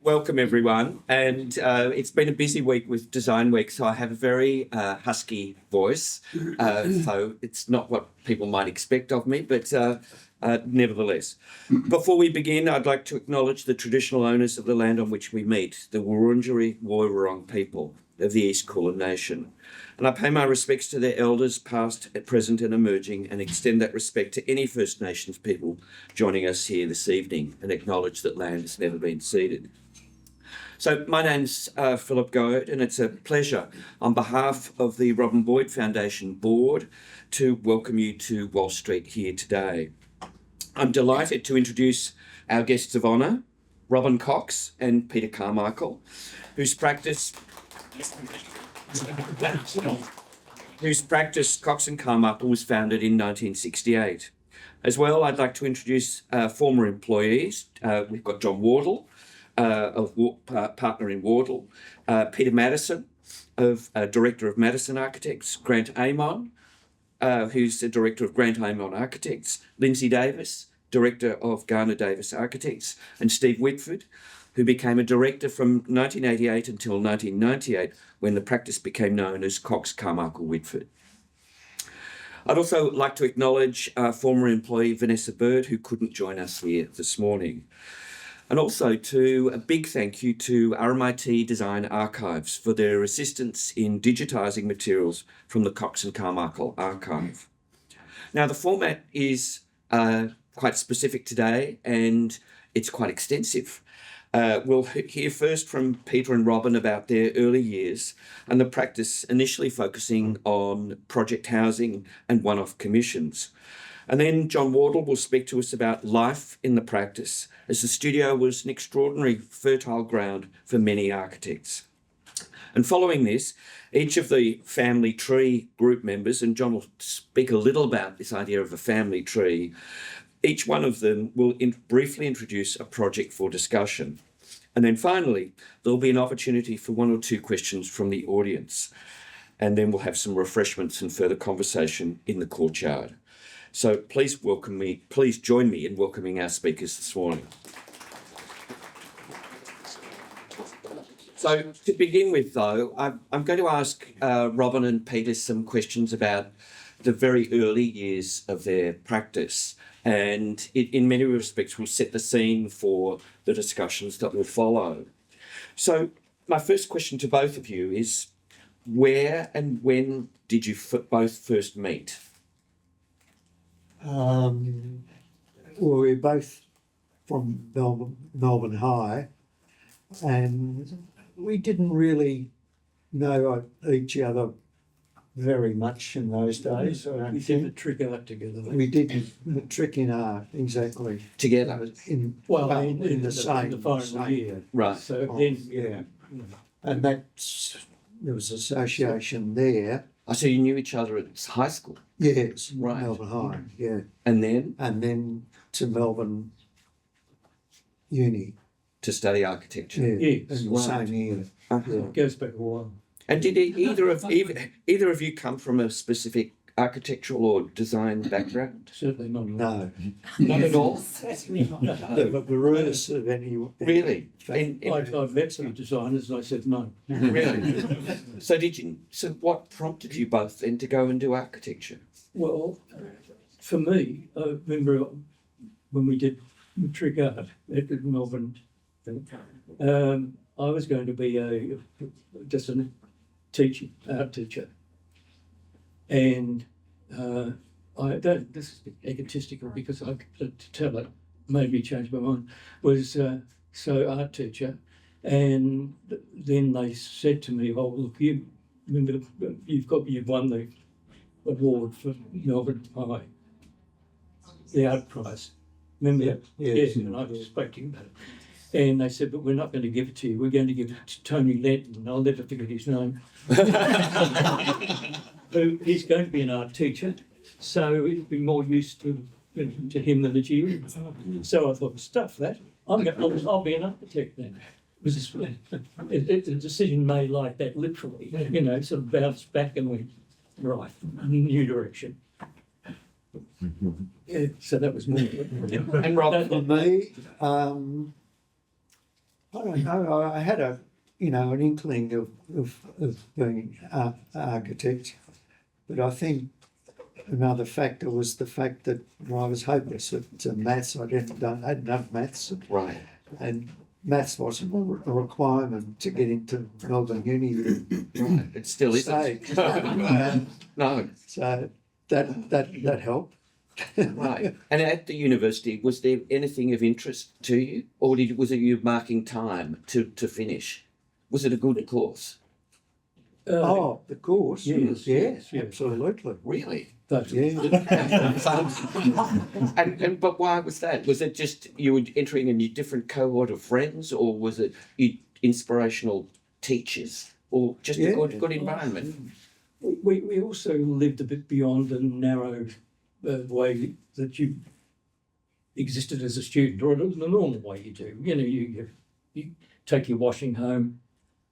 Welcome everyone, and it's been a busy week with Design Week, so I have a very husky voice, so it's not what people might expect of me, but nevertheless. Before we begin, I'd like to acknowledge the traditional owners of the land on which we meet, the Wurundjeri Woiwurrung people of the East Kulin Nation. And I pay my respects to their elders, past, present and emerging, and extend that respect to any First Nations people joining us here this evening, and acknowledge that land has never been ceded. So my name's Philip Goad, and it's a pleasure on behalf of the Robin Boyd Foundation Board to welcome you to Walsh Street here today. I'm delighted to introduce our guests of honour, Robin Cocks and Peter Carmichael, whose practice Cocks and Carmichael was founded in 1968. As well, I'd like to introduce former employees. We've got John Wardle, partner in Wardle, Peter Maddison, Director of Maddison Architects, Grant Amon, who's the Director of Grant Amon Architects, Lindsay Davis, Director of Garner Davis Architects, and Steve Whitford, who became a director from 1988 until 1998, when the practice became known as Cocks Carmichael Whitford. I'd also like to acknowledge former employee Vanessa Bird, who couldn't join us here this morning. And also to a big thank you to RMIT Design Archives for their assistance in digitising materials from the Cocks and Carmichael archive. Now, the format is quite specific today, and it's quite extensive. We'll hear first from Peter and Robin about their early years and the practice initially focusing on project housing and one-off commissions. And then John Wardle will speak to us about life in the practice, as the studio was an extraordinary fertile ground for many architects. And following this, each of the family tree group members, and John will speak a little about this idea of a family tree, each one of them will briefly introduce a project for discussion. And then finally, there'll be an opportunity for one or two questions from the audience. And then we'll have some refreshments and further conversation in the courtyard. So please join me in welcoming our speakers this morning. So to begin with, though, I'm going to ask Robin and Peter some questions about the very early years of their practice. And in many respects will set the scene for the discussions that will follow. So my first question to both of you is, where and when did you both first meet? Well, we're both from Melbourne High, and we didn't really know each other very much in those days. We did the trick art together. We did the trick in art, exactly. Together? In the same final year. Right. So then, yeah. And there was association there. Oh, so you knew each other at high school? Yes, right. Melbourne High, yeah. And then? And then to Melbourne Uni. To study architecture? Yeah, yes, in the same year. Uh-huh. Yeah. it goes back a while. And did either of you come from a specific architectural or design background? Certainly not. No. Not at all? The reverse of any. Really? I've met some designers and I said no. Really? So what prompted you both then to go and do architecture? Well, for me, I remember when we did trick art at the Melbourne thing, I was going to be just a art teacher. And this is egotistical because I to tell it made me change my mind, was art teacher. And then they said to me, oh, look, you've won the award for Melbourne High, the art prize. Remember that? Yes. And I was speaking about it. And they said, but we're not going to give it to you. We're going to give it to Tony Lenton, and I'll never forget his name. He's going to be an art teacher, so it'd be more use to him than to you. So I thought, stuff that. I'll be an architect then. It was a decision made like that, literally. Sort of bounced back and went right, new direction. Yeah, so that was more. And Rob, For me, I don't know. I had an inkling of being an architect, but I think another factor was the fact that I was hopeless at maths. I hadn't enough maths, Right. and maths wasn't a requirement to get into Melbourne Uni. Right. It still isn't. No. So that helped. Right. And at the university, was there anything of interest to you, or was it you marking time to finish? Was it a good course? The course. Yes. Absolutely. Really? But And but why was that? Was it just you were entering a new different cohort of friends, or was it inspirational teachers, or just a good environment? we also lived a bit beyond the narrow way that you existed as a student, or the normal way you do. You take your washing home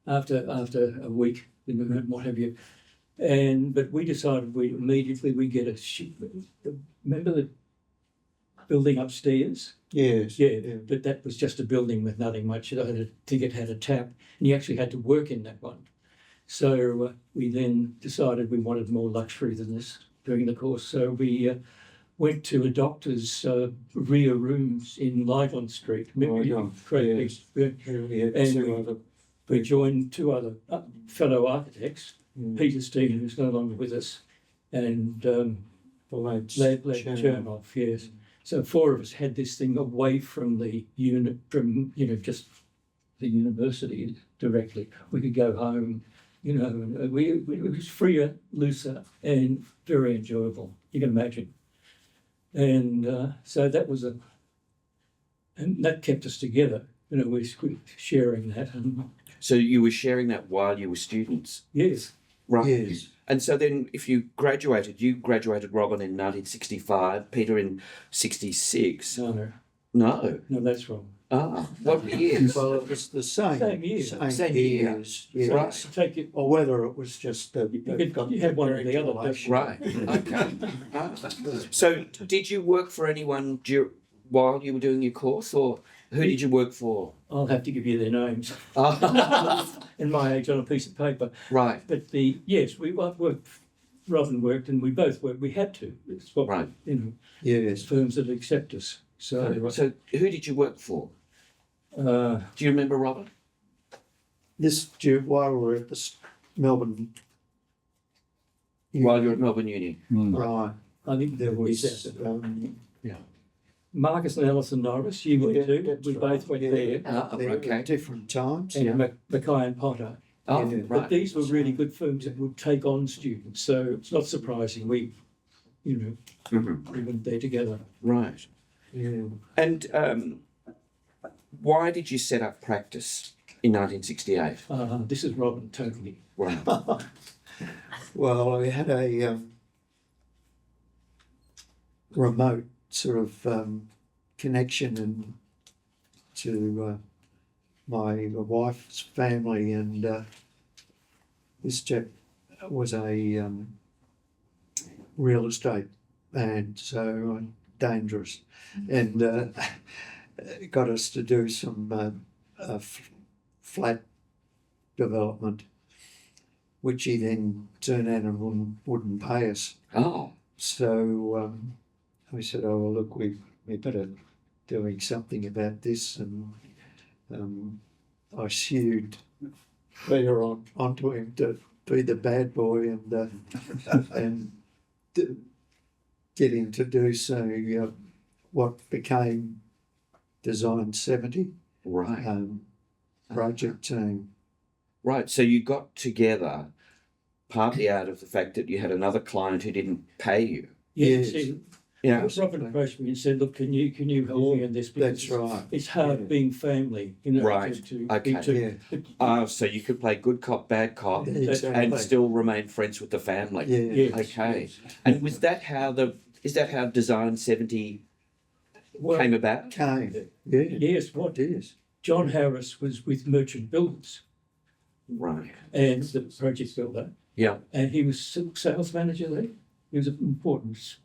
after a week, what have you. But we decided we get a remember the building upstairs? Yes. Yeah, but that was just a building with nothing much. The ticket had a tap, and you actually had to work in that one. So we then decided we wanted more luxury than this during the course. So we went to a doctor's rear rooms in Lauchlan Street. We joined two other fellow architects, Peter Steen, who's no longer with us, and Lad Chernoff, yes. So four of us had this thing away from the unit, just the university directly. We could go home, and it was freer, looser, and very enjoyable. You can imagine. And so that was and that kept us together. We were sharing that. And so you were sharing that while you were students? Yes. Right. Yes. And so then if you graduated Robin in 1965, Peter in 66. No, that's wrong. Ah, what years? Well, it was the same year. Same year. Yes. Right. Take it. Or whether it was just You had one or the other. Right. Okay. So did you work for anyone while you were doing your course, or who did you work for? I'll have to give you their names and my age on a piece of paper. Right. But we worked. Robin worked, and we both worked. We had to. It's what Right. Yes. Firms that accept us. So who did you work for? Do you remember, Robin? While we were at the Melbourne. While you were at Melbourne Uni. Right. I think There was. Marcus and Alison Norris. You went too. We both went there. Okay. At different times. And Mackay and Potter. Oh, Yeah. right. But these were really good firms that would take on students. So it's not surprising we went there together. Right. Yeah. And why did you set up practice in 1968? This is Robin, totally. Right. Well, I had a remote sort of connection to my wife's family, and this chap was a real estate man, so dangerous, and got us to do some flat development, which he then turned out and wouldn't pay us. Oh. So we said, "Oh, well, look, we better doing something about this," and I sued Peter onto him to be the bad boy and get him to do what became Design 70 Right. project team. Right. So you got together partly out of the fact that you had another client who didn't pay you. Yes. Robin approached me and said, "Look, can you help me in this? Because That's right. It's hard Yeah. being family, Right. Okay. Yeah. So you could play good cop, bad cop, Exactly. and still remain friends with the family. Yeah. Yes. Okay. And is that how Design 70 came about? Came. Yeah. Yes, what? It is. John Harris was with Merchant Builders Right. and the project builder, Yeah. and he was sales manager there. He was an important.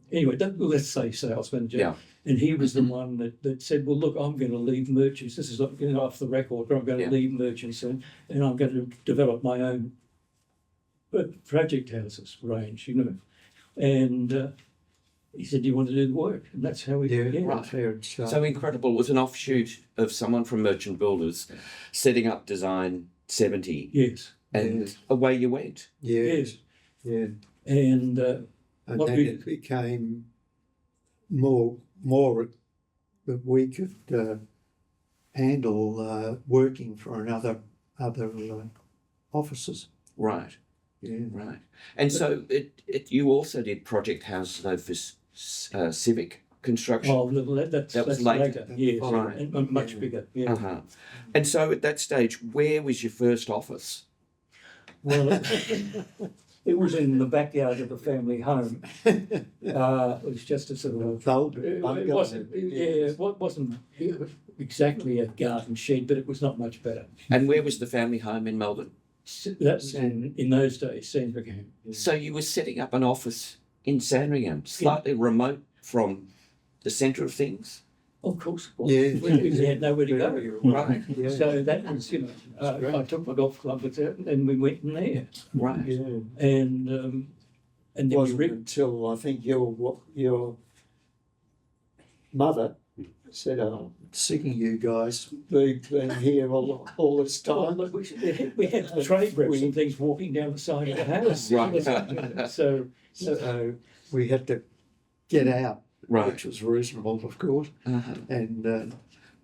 Anyway, let's say sales manager. Yeah. And he was the one that said, well, look, I'm going to leave merchants. This is off the record, but I'm going to leave merchants and I'm going to develop my own project houses range, And he said, do you want to do the work? And that's how we did it. Right. So incredible. It was an offshoot of someone from Merchant Builders setting up Design 70. Yes. And away you went. Yes. Yeah. And then it became more that we could handle working for other offices. Right. Yeah. Right. And so you also did project houses though for Civic construction. Oh, that's later. Yes, Right. and much bigger. Yeah. Uh-huh. And so at that stage, where was your first office? Well, it was in the backyard of the family home. It was just a sort of it wasn't exactly a garden shed, but it was not much better. And where was the family home in Melbourne? That's in those days, Sandringham. So you were setting up an office in Sandringham, slightly remote from the centre of things? Of course. Yeah. We had nowhere to go. Right. Yeah. So that was, I took my golf club with it and we went in there. Right. Yeah. And then It wasn't until I think your mother said, "Oh, I'm sick of you guys being here all this time." Well, we had trade reps and things walking down the side of the house. Right. So We had to get out, Right. which was reasonable, of course. Uh-huh. And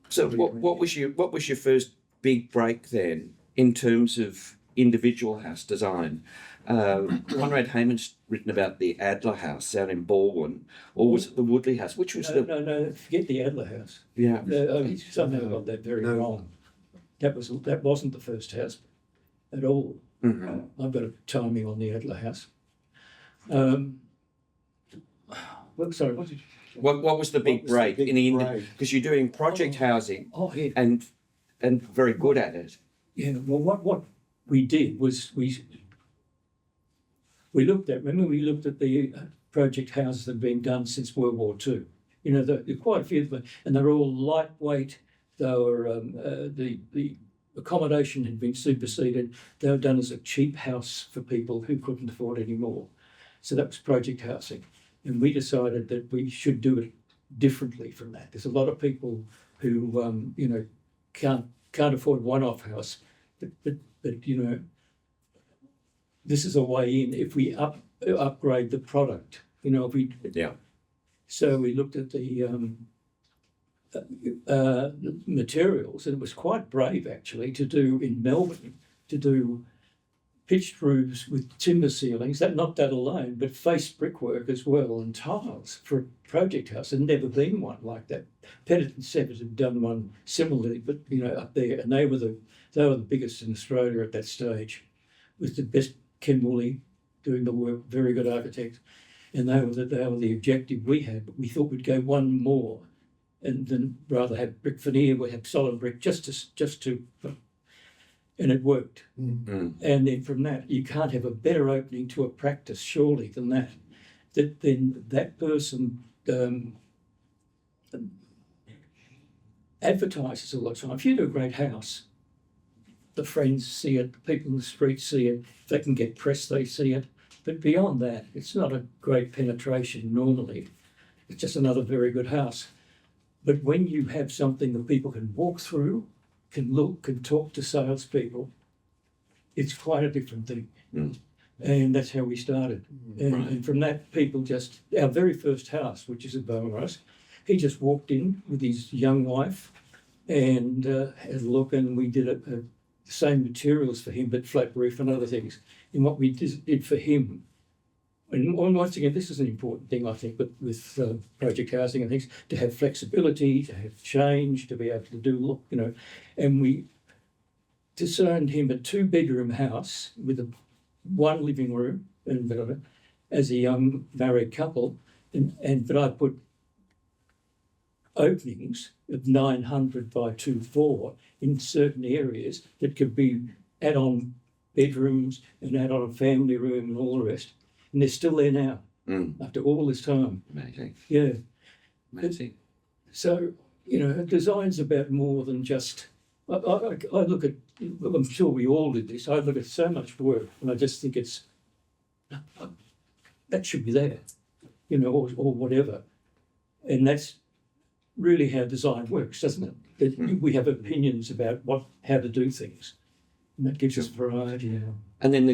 So what was your first big break then in terms of individual house design? Conrad Hayman's written about the Adler House out in Balwyn, or was it the Woodley House? Which was no, forget the Adler House. Yeah. He somehow got that very wrong. That wasn't the first house at all. Mm-hmm. I've got a timing on the Adler House. Sorry, what did you? What was the big break in the because you're doing project housing Yeah. and very good at it. Yeah. Well, what we did was we looked at the project houses that had been done since World War II. There are quite a few of them, and they're all lightweight. They were the accommodation had been superseded. They were done as a cheap house for people who couldn't afford any more. So that was project housing. And we decided that we should do it differently from that. There's a lot of people who, can't afford one-off house, but this is a way in if we upgrade the product. So we looked at the materials, and it was quite brave actually to do in Melbourne pitched roofs with timber ceilings, not that alone, but faced brickwork as well and tiles for a project house. There'd never been one like that. Pettit and Seppert had done one similarly, but up there, and they were the biggest in Australia at that stage, with the best Ken Woolley doing the work, very good architects, and they were the objective we had. But we thought we'd go one more, and then rather have brick veneer, we have solid brick just to. And it worked. Mm. And then from that, you can't have a better opening to a practice, surely, than that. Then that person advertises all the time. If you do a great house, the friends see it, the people in the street see it. If they can get press, they see it. But beyond that, it's not a great penetration normally. It's just another very good house. But when you have something that people can walk through, can look, can talk to salespeople, it's quite a different thing. Mm. And that's how we started. And from that, our very first house, which is at Bomber House, he just walked in with his young wife and had a look, and we did the same materials for him, but flat roof and other things. And what we did for him, and once again, this is an important thing, I think, but with project housing and things, to have flexibility, to have change, to be able to do, and we designed him a 2-bedroom house with one living room and as a young married couple, but I put openings of 900 by 2.4 in certain areas that could be add-on bedrooms and add-on a family room and all the rest. And they're still there now, after all this time. Amazing. Yeah. Amazing. So, design's about more than just. I look at. I'm sure we all did this. I look at so much work, and I just think it's that should be there, or whatever, and that's really how design works, doesn't it? That we have opinions about how to do things, and that gives us variety. Yeah. And then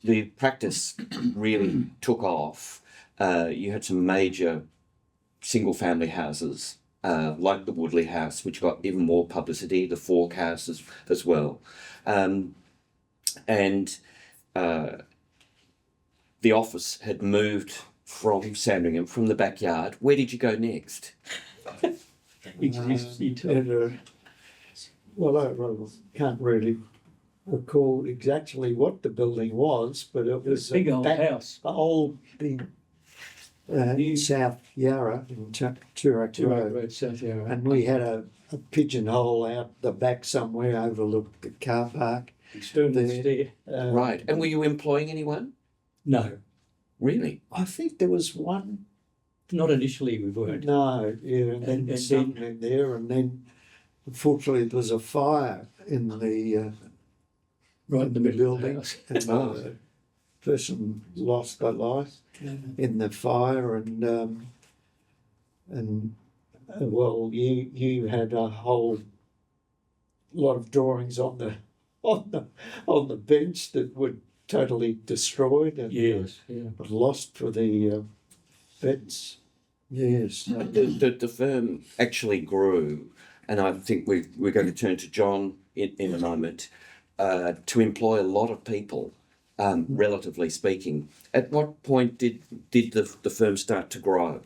the practice really took off. You had some major single-family houses, like the Woodley House, which got even more publicity, the Fork House as well. And the office had moved from Sandringham, from the backyard. Where did you go next? Well, I can't really recall exactly what the building was, but it was a big old house. Old big South Yarra in Toorak Road. South Yarra. And we had a pigeonhole out the back somewhere, overlooked the car park. External stair. Right. And were you employing anyone? No. Really? I think there was one. Not initially, we weren't. No, yeah, and then something in there, and then unfortunately there was a fire in the right in the middle building, of the house. and the person lost their life in the fire, and well, you had a whole lot of drawings on the bench that were totally destroyed and Yes, lost for the vets. Yes. The firm actually grew, and I think we're going to turn to John in a moment, to employ a lot of people, relatively speaking. At what point did the firm start to grow?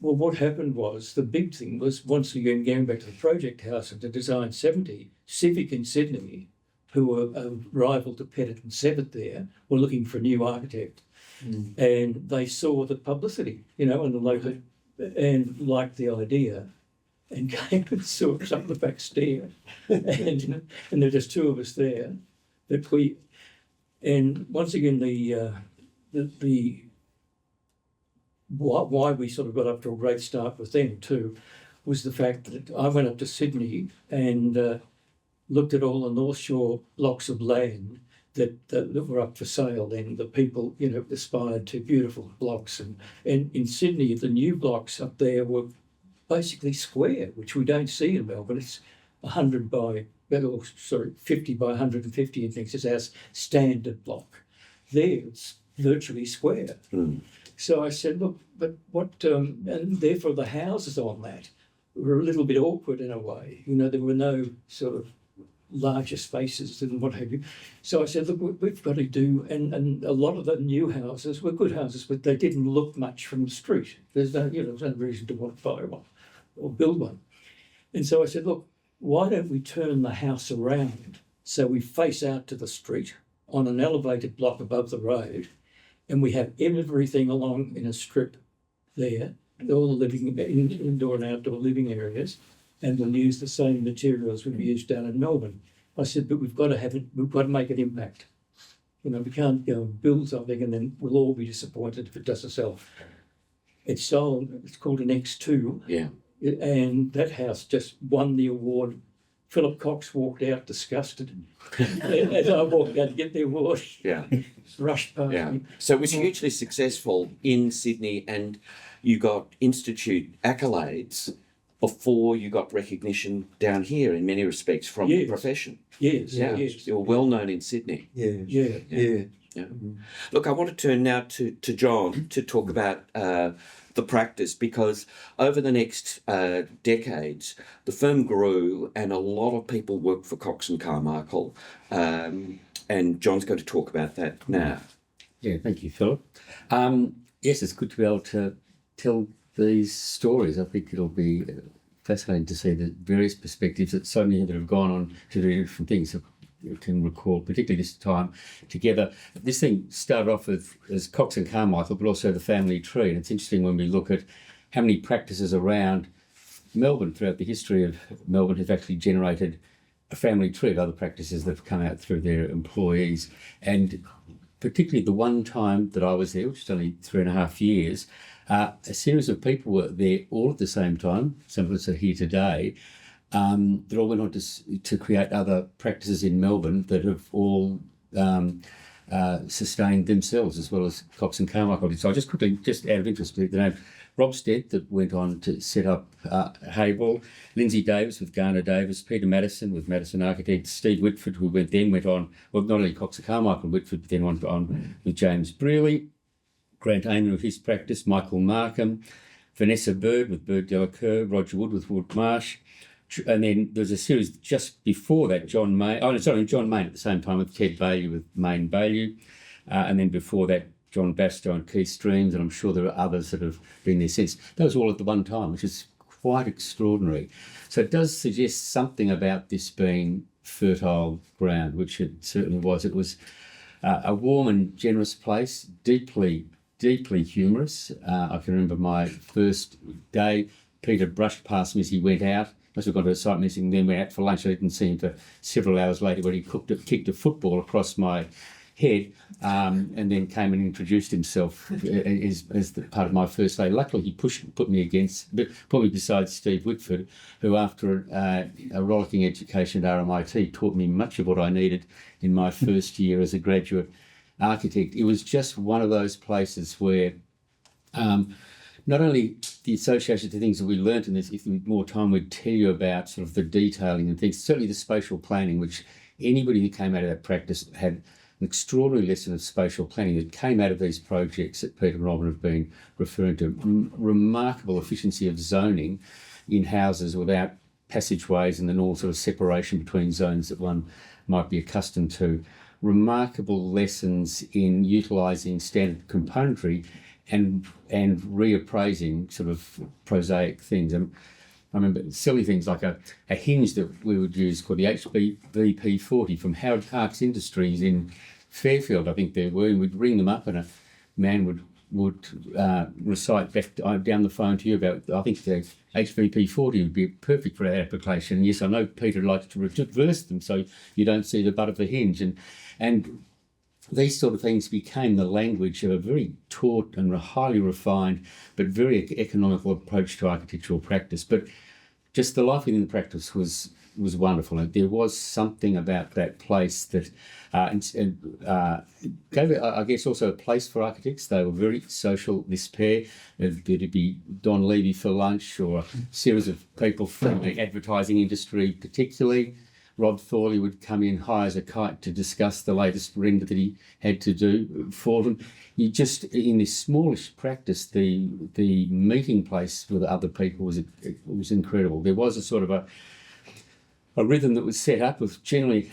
Well, what happened was, the big thing was, once again, going back to the project house and to Design 70, Civic in Sydney, who were a rival to Pettit and Sevitt there, were looking for a new architect. And they saw the publicity, and the local, and liked the idea, and came and saw us up the back stair, and there were just two of us there. And once again, the why we sort of got up to a great start with them too, was the fact that I went up to Sydney and looked at all the North Shore blocks of land that were up for sale, and the people, aspired to beautiful blocks. And in Sydney, the new blocks up there were basically square, which we don't see in Melbourne. It's 50 by 150 and things. It's our standard block. There, it's virtually square. So I said, look, but what, and therefore the houses on that were a little bit awkward in a way. There were no sort of larger spaces and what have you. So I said, look, we've got to do, and a lot of the new houses were good houses, but they didn't look much from the street. There's no reason to want to buy one or build one. And so I said, look, why don't we turn the house around so we face out to the street on an elevated block above the road, and we have everything along in a strip there, all the living, indoor and outdoor living areas, and we'll use the same materials we've used down in Melbourne. I said, but we've got to make an impact. We can't go and build something and then we'll all be disappointed if it doesn't sell. It's sold, it's called an X2. Yeah. And that house just won the award. Philip Cox walked out disgusted as I walked out to get the award. Yeah. Rushed past me. So it was hugely successful in Sydney, and you got institute accolades before you got recognition down here in many respects from the profession. Yes. You were well known in Sydney. Yeah. Look, I want to turn now to John to talk about the practice, because over the next decades, the firm grew and a lot of people worked for Cocks and Carmichael, and John's going to talk about that now. Yeah, thank you, Philip. Yes, it's good to be able to tell these stories. I think it'll be fascinating to see the various perspectives that so many that have gone on to do different things. You can recall, particularly this time together. This thing started off as Cocks and Carmichael, but also the family tree. And it's interesting when we look at how many practices around Melbourne throughout the history of Melbourne have actually generated a family tree of other practices that have come out through their employees. And particularly the one time that I was there, which is only 3.5 years, A series of people were there all at the same time. Some of us are here today. That all went on to create other practices in Melbourne that have all sustained themselves, as well as Cocks and Carmichael. So I just quickly, just out of interest, the name Rob Stead, that went on to set up Hayball, Lindsay Davis with Garner Davis, Peter Maddison with Maddison Architects, Steve Whitford, who went on, well, not only Cocks and Carmichael Whitford, but then went on with James Brearley, Grant Amon with his practice, Michael Markham, Vanessa Bird with Bird Delacour, Roger Wood with Wood Marsh. And then there's a series just before that, John Main at the same time with Ted Bailey with Main Bailey. And then before that, John Bastow and Keith Streams, and I'm sure there are others that have been there since. Those all at the one time, which is quite extraordinary. So it does suggest something about this being fertile ground, which it certainly was. It was a warm and generous place, deeply humorous. I can remember my first day, Peter brushed past me as he went out. Must have gone to a site meeting, then went out for lunch. I didn't see him for several hours later when he kicked a football across my head, and then came and introduced himself as the part of my first day. Luckily, he put me beside Steve Whitford, who after a rollicking education at RMIT taught me much of what I needed in my first year as a graduate architect. It was just one of those places where not only the association to things that we learnt in this, if we had more time, we'd tell you about sort of the detailing and things, certainly the spatial planning, which anybody who came out of that practice had an extraordinary lesson of spatial planning that came out of these projects that Peter and Robin have been referring to. Remarkable efficiency of zoning in houses without passageways and the normal sort of separation between zones that one might be accustomed to. Remarkable lessons in utilising standard componentry and reappraising sort of prosaic things. And I remember silly things like a hinge that we would use called the HBVP 40 from Howard Parks Industries in Fairfield, I think there were, and we'd ring them up and a man would recite back down the phone to you about, I think the HVP 40 would be perfect for that application. Yes, I know Peter likes to reverse them so you don't see the butt of the hinge. And these sort of things became the language of a very taught and highly refined but very economical approach to architectural practice. But just the life within the practice was wonderful. And there was something about that place that gave it, I guess, also a place for architects. They were very social, this pair. There'd be Don Levy for lunch, or a series of people from the advertising industry particularly. Rob Thorley would come in high as a kite to discuss the latest render that he had to do for them. You just, in this smallish practice, the meeting place with other people was incredible. There was a sort of a rhythm that was set up with generally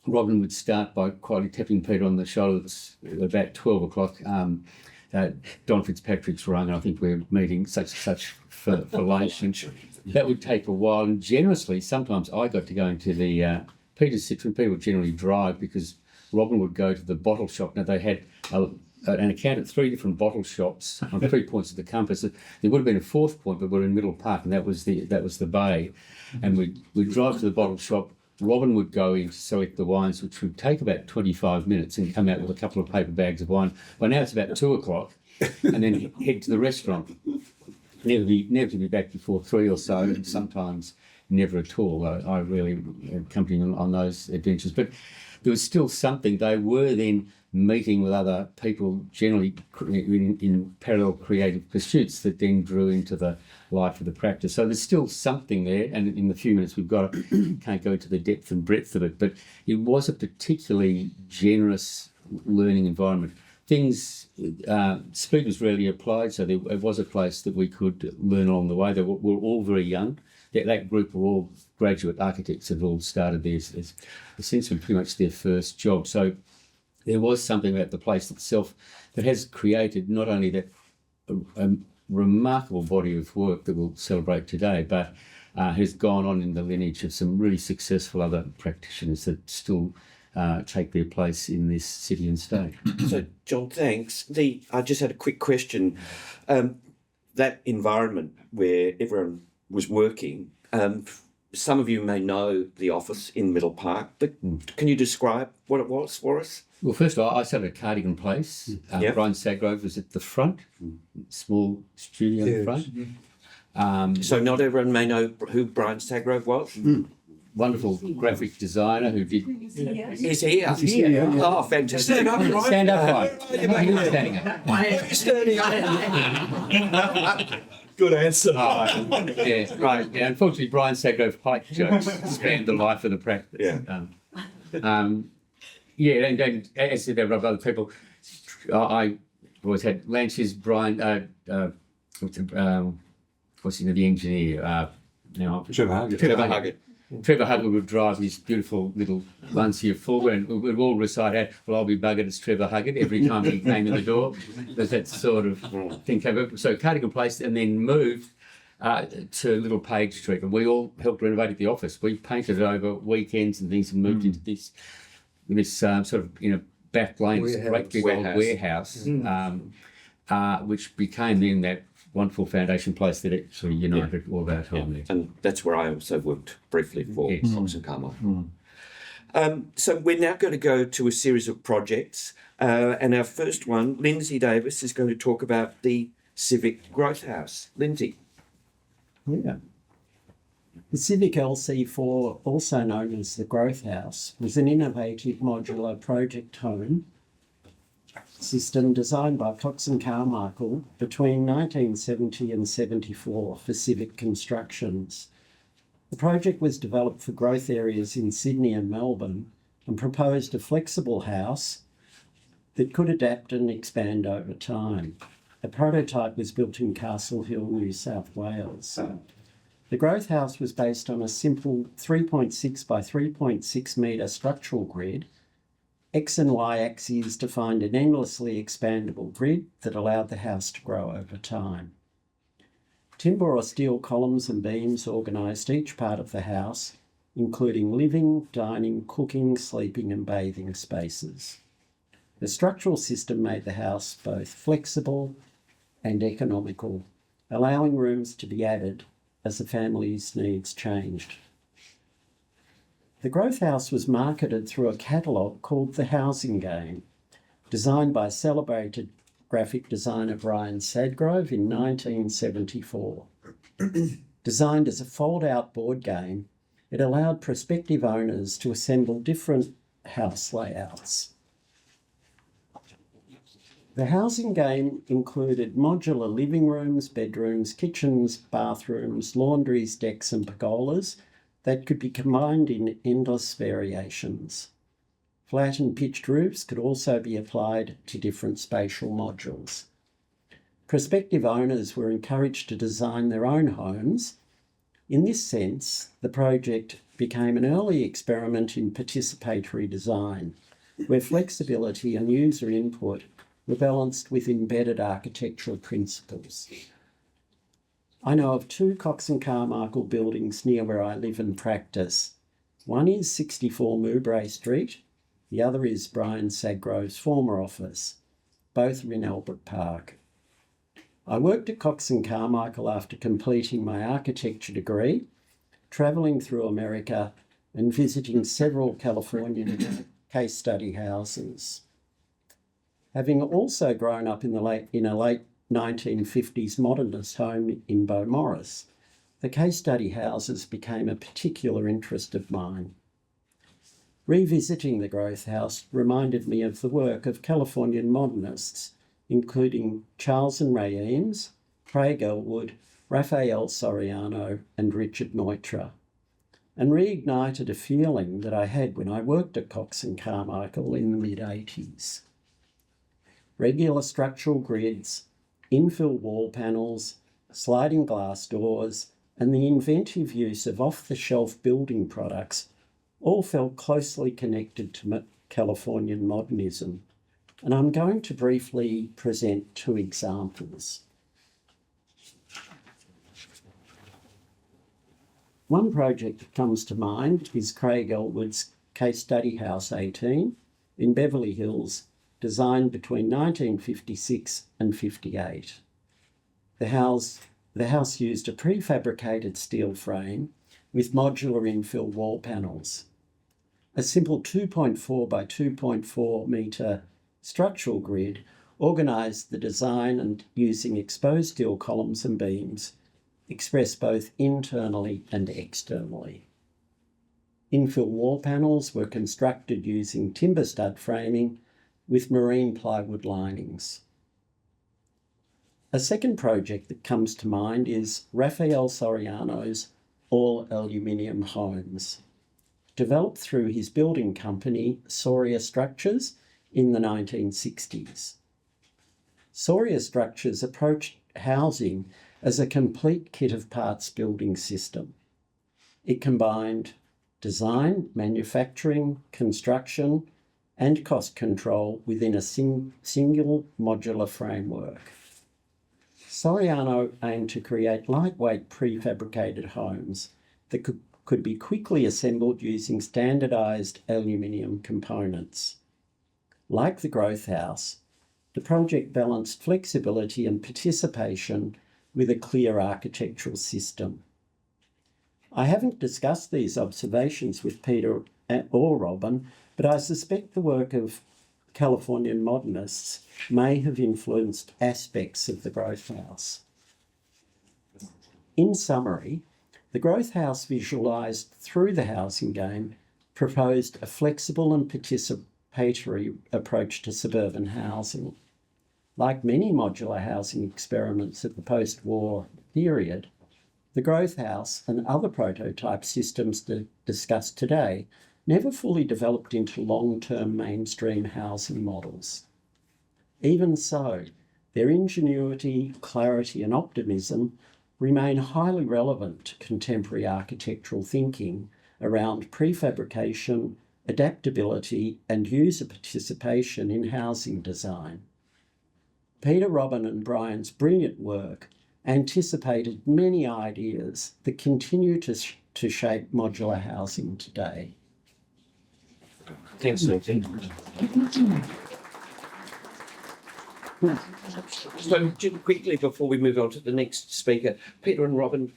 Robin would start by quietly tapping Peter on the shoulder at about 12 o'clock. Don Fitzpatrick's rung, and I think we're meeting such for lunch. And that would take a while, and generously, sometimes I got to go into the Peter's Citroen. People would generally drive because Robin would go to the bottle shop. Now, they had an account at 3 different bottle shops on 3 points of the compass. There would have been a fourth point, but we're in Middle Park, and that was the bay. And we'd drive to the bottle shop. Robin would go in to select the wines, which would take about 25 minutes, and come out with a couple of paper bags of wine. By now it's about 2 o'clock, and then head to the restaurant. Never to be back before 3 or so, and sometimes never at all. I really accompanied on those adventures. But there was still something. They were then meeting with other people, generally in parallel creative pursuits, that then drew into the life of the practice. So there's still something there, and in the few minutes we've got, can't go into the depth and breadth of it, but it was a particularly generous learning environment. Speed was rarely applied, so it was a place that we could learn along the way. They were all very young. That group were all graduate architects that had all started there as essentially pretty much their first job. So there was something about the place itself that has created not only that a remarkable body of work that we'll celebrate today, but has gone on in the lineage of some really successful other practitioners that still take their place in this city and state. So, John, thanks. I just had a quick question. That environment where everyone was working, some of you may know the office in Middle Park, but can you describe what it was for us? Well, first of all, I started at Cardigan Place. Yep. Brian Sagrove was at the front, small studio in the front. So not everyone may know who Brian Sagrove was. Wonderful graphic designer who did. He's here. Oh, fantastic. Stand up, right? Stand up, right? Standing up. Good answer. Yeah, right. Yeah, unfortunately, Brian Sagrove's pipe jokes spanned the life of the practice. Yeah. Yeah, and as I said, there were other people. I always had Lance's Brian. What's his name? The engineer. Now Trevor Huggett. Trevor Huggett would drive his beautiful little Lancia forward, and we'd all recite out, "Well, I'll be buggered, it's Trevor Huggett," every time he came in the door. There's that sort of thing came up. So Cardigan Place, and then moved to Little Page Street, and we all helped renovate the office. We painted it over weekends and things, and moved into this sort of back lane, this great big old warehouse, which became then that wonderful foundation place that it sort of united all of our time there. And that's where I also worked briefly for Cocks and Carmichael. So we're now going to go to a series of projects. And our first one, Lindsay Davis, is going to talk about the Civic Growth House. Lindsay. Yeah. The Civic LC4, also known as the Growth House, was an innovative modular project home system designed by Cocks and Carmichael between 1970 and 74 for Civic Constructions. The project was developed for growth areas in Sydney and Melbourne and proposed a flexible house that could adapt and expand over time. A prototype was built in Castle Hill, New South Wales. The Growth House was based on a simple 3.6 by 3.6 metre structural grid. X and Y axes defined an endlessly expandable grid that allowed the house to grow over time. Timber or steel columns and beams organised each part of the house, including living, dining, cooking, sleeping and bathing spaces. The structural system made the house both flexible and economical, allowing rooms to be added as the family's needs changed. The Growth House was marketed through a catalogue called The Housing Game, designed by celebrated graphic designer Brian Sagrove in 1974. Designed as a fold-out board game, it allowed prospective owners to assemble different house layouts. The housing game included modular living rooms, bedrooms, kitchens, bathrooms, laundries, decks and pergolas that could be combined in endless variations. Flat and pitched roofs could also be applied to different spatial modules. Prospective owners were encouraged to design their own homes. In this sense, the project became an early experiment in participatory design, where flexibility and user input were balanced with embedded architectural principles. I know of 2 Cocks and Carmichael buildings near where I live and practice. One is 64 Mowbray Street, the other is Brian Sagrove's former office. Both are in Albert Park. I worked at Cocks and Carmichael after completing my architecture degree, travelling through America and visiting several Californian case study houses. Having also grown up in a late 1950s modernist home in Beaumaris, the case study houses became a particular interest of mine. Revisiting the Growth House reminded me of the work of Californian modernists, including Charles and Ray Eames, Craig Elwood, Raphael Soriano and Richard Neutra, and reignited a feeling that I had when I worked at Cocks and Carmichael in the mid-80s. Regular structural grids, infill wall panels, sliding glass doors, and the inventive use of off-the-shelf building products all felt closely connected to Californian modernism. And I'm going to briefly present 2 examples. One project that comes to mind is Craig Elwood's Case Study House 18 in Beverly Hills, designed between 1956 and 58. The house used a prefabricated steel frame with modular infill wall panels. A simple 2.4 by 2.4 metre structural grid organised the design and using exposed steel columns and beams expressed both internally and externally. Infill wall panels were constructed using timber stud framing with marine plywood linings. A second project that comes to mind is Rafael Soriano's all aluminium homes, developed through his building company Soria Structures in the 1960s. Soria Structures approached housing as a complete kit of parts building system. It combined design, manufacturing, construction, and cost control within a single modular framework. Soriano aimed to create lightweight prefabricated homes that could be quickly assembled using standardised aluminium components. Like the Growth House, the project balanced flexibility and participation with a clear architectural system. I haven't discussed these observations with Peter or Robin, but I suspect the work of Californian modernists may have influenced aspects of the Growth House. In summary, the Growth House visualised through the housing game proposed a flexible and participatory approach to suburban housing. Like many modular housing experiments of the post-war period, the Growth House and other prototype systems discussed today never fully developed into long-term mainstream housing models. Even so, their ingenuity, clarity and optimism remain highly relevant to contemporary architectural thinking around prefabrication, adaptability and user participation in housing design. Peter, Robin and Brian's brilliant work anticipated many ideas that continue to shape modular housing today. Thanks, Lindsay. So, just quickly before we move on to the next speaker, Peter and Robin,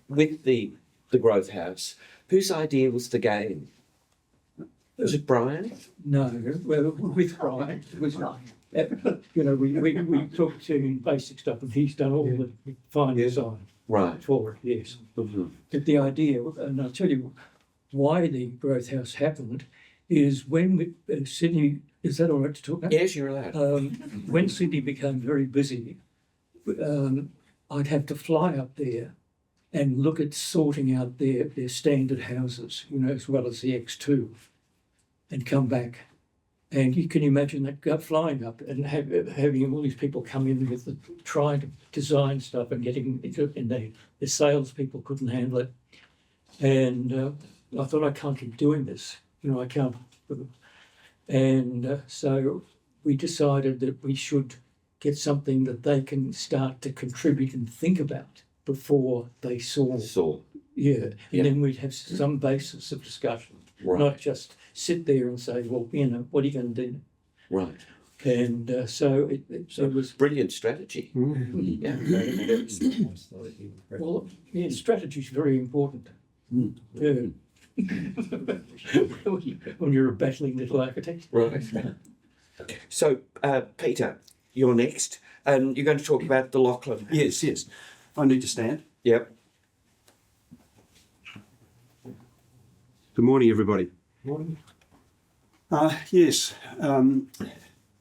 with the Growth House, whose idea was the game? Was it Brian? No, well, with Brian, it was we talked to him basic stuff, and he's done all the fine design Right. for it. Yes, Mm-hmm. but the idea, and I'll tell you why the Growth House happened, is when Sydney. Is that all right to talk about? Yes, you're allowed. When Sydney became very busy, I'd have to fly up there and look at sorting out their standard houses, as well as the X2, and come back. And you can imagine that flying up and having all these people come in with trying to design stuff and getting into, and the salespeople couldn't handle it. And I thought, I can't keep doing this. I can't. And so we decided that we should get something that they can start to contribute and think about before they saw. Yeah. And then we'd have some basis of discussion, not just sit there and say, well, what are you going to do? Right. And so it was Brilliant strategy. Mm. Yeah. well, yeah, strategy is very important. Yeah. When you're a battling little architect. Right. So, Peter, you're next, and you're going to talk about the Lauchlan. Yes. I need to stand. Yep. Good morning, everybody. Morning. Yes, I'm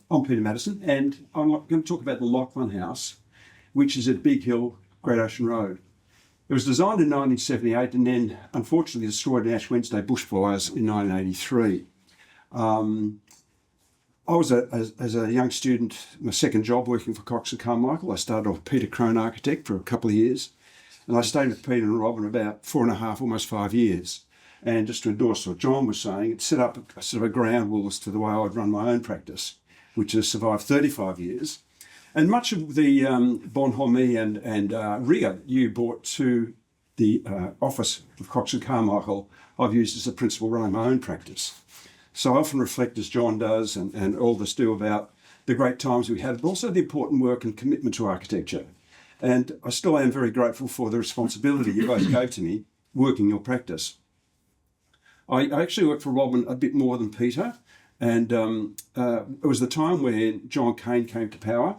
Peter Maddison, and I'm going to talk about the Lauchlan House, which is at Big Hill, Great Ocean Road. It was designed in 1978 and then unfortunately destroyed in Ash Wednesday bushfires in 1983. I was, as a young student, my second job working for Cocks and Carmichael. I started off Peter Crone Architect for a couple of years, and I stayed with Peter and Robin about 4.5, almost 5 years. And just to endorse what John was saying, it set up a sort of a ground rules to the way I'd run my own practice, which has survived 35 years. And much of the bonhomie and rigour you brought to the office of Cocks and Carmichael, I've used as a principle running my own practice. So I often reflect, as John does and all of us do, about the great times we had, but also the important work and commitment to architecture. And I still am very grateful for the responsibility you guys gave to me working your practice. I actually worked for Robin a bit more than Peter, and it was the time when John Cain came to power.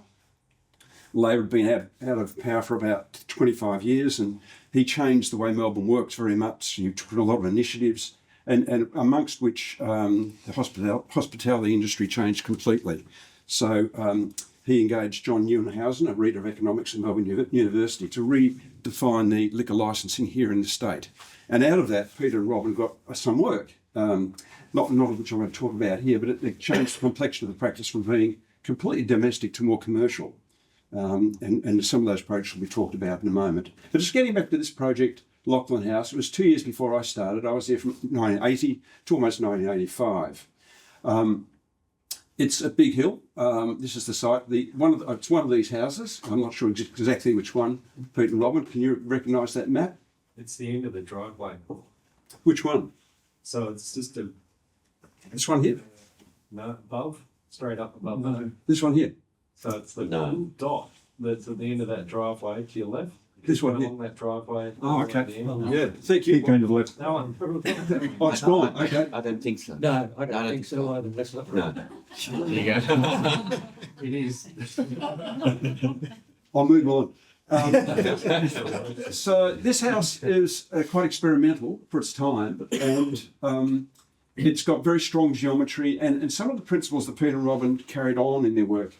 Labor had been out of power for about 25 years, and he changed the way Melbourne works very much. He took a lot of initiatives, and amongst which the hospitality industry changed completely. So he engaged John Neuenhausen, a reader of economics at Melbourne University, to redefine the liquor licensing here in the state. And out of that, Peter and Robin got some work, not of which I'm going to talk about here, but it changed the complexion of the practice from being completely domestic to more commercial. And some of those projects will be talked about in a moment. But just getting back to this project, Lauchlan House, it was 2 years before I started. I was there from 1980 to almost 1985. It's a big hill. This is the site. It's one of these houses. I'm not sure exactly which one. Pete and Robin, can you recognise that map? It's the end of the driveway. Which one? So it's just a This one here? no above, straight up above. No. This one here? So it's the No. dot that's at the end of that driveway to your left. This one here? Along that driveway. Oh, all okay. the end. Yeah, thank you. going to the left. That one. Oh, it's gone. Okay. I don't think so. No, I don't think so either. That's not right. No. There you go. It is. I'll move on. So this house is quite experimental for its time, and it's got very strong geometry and some of the principles that Peter and Robin carried on in their work.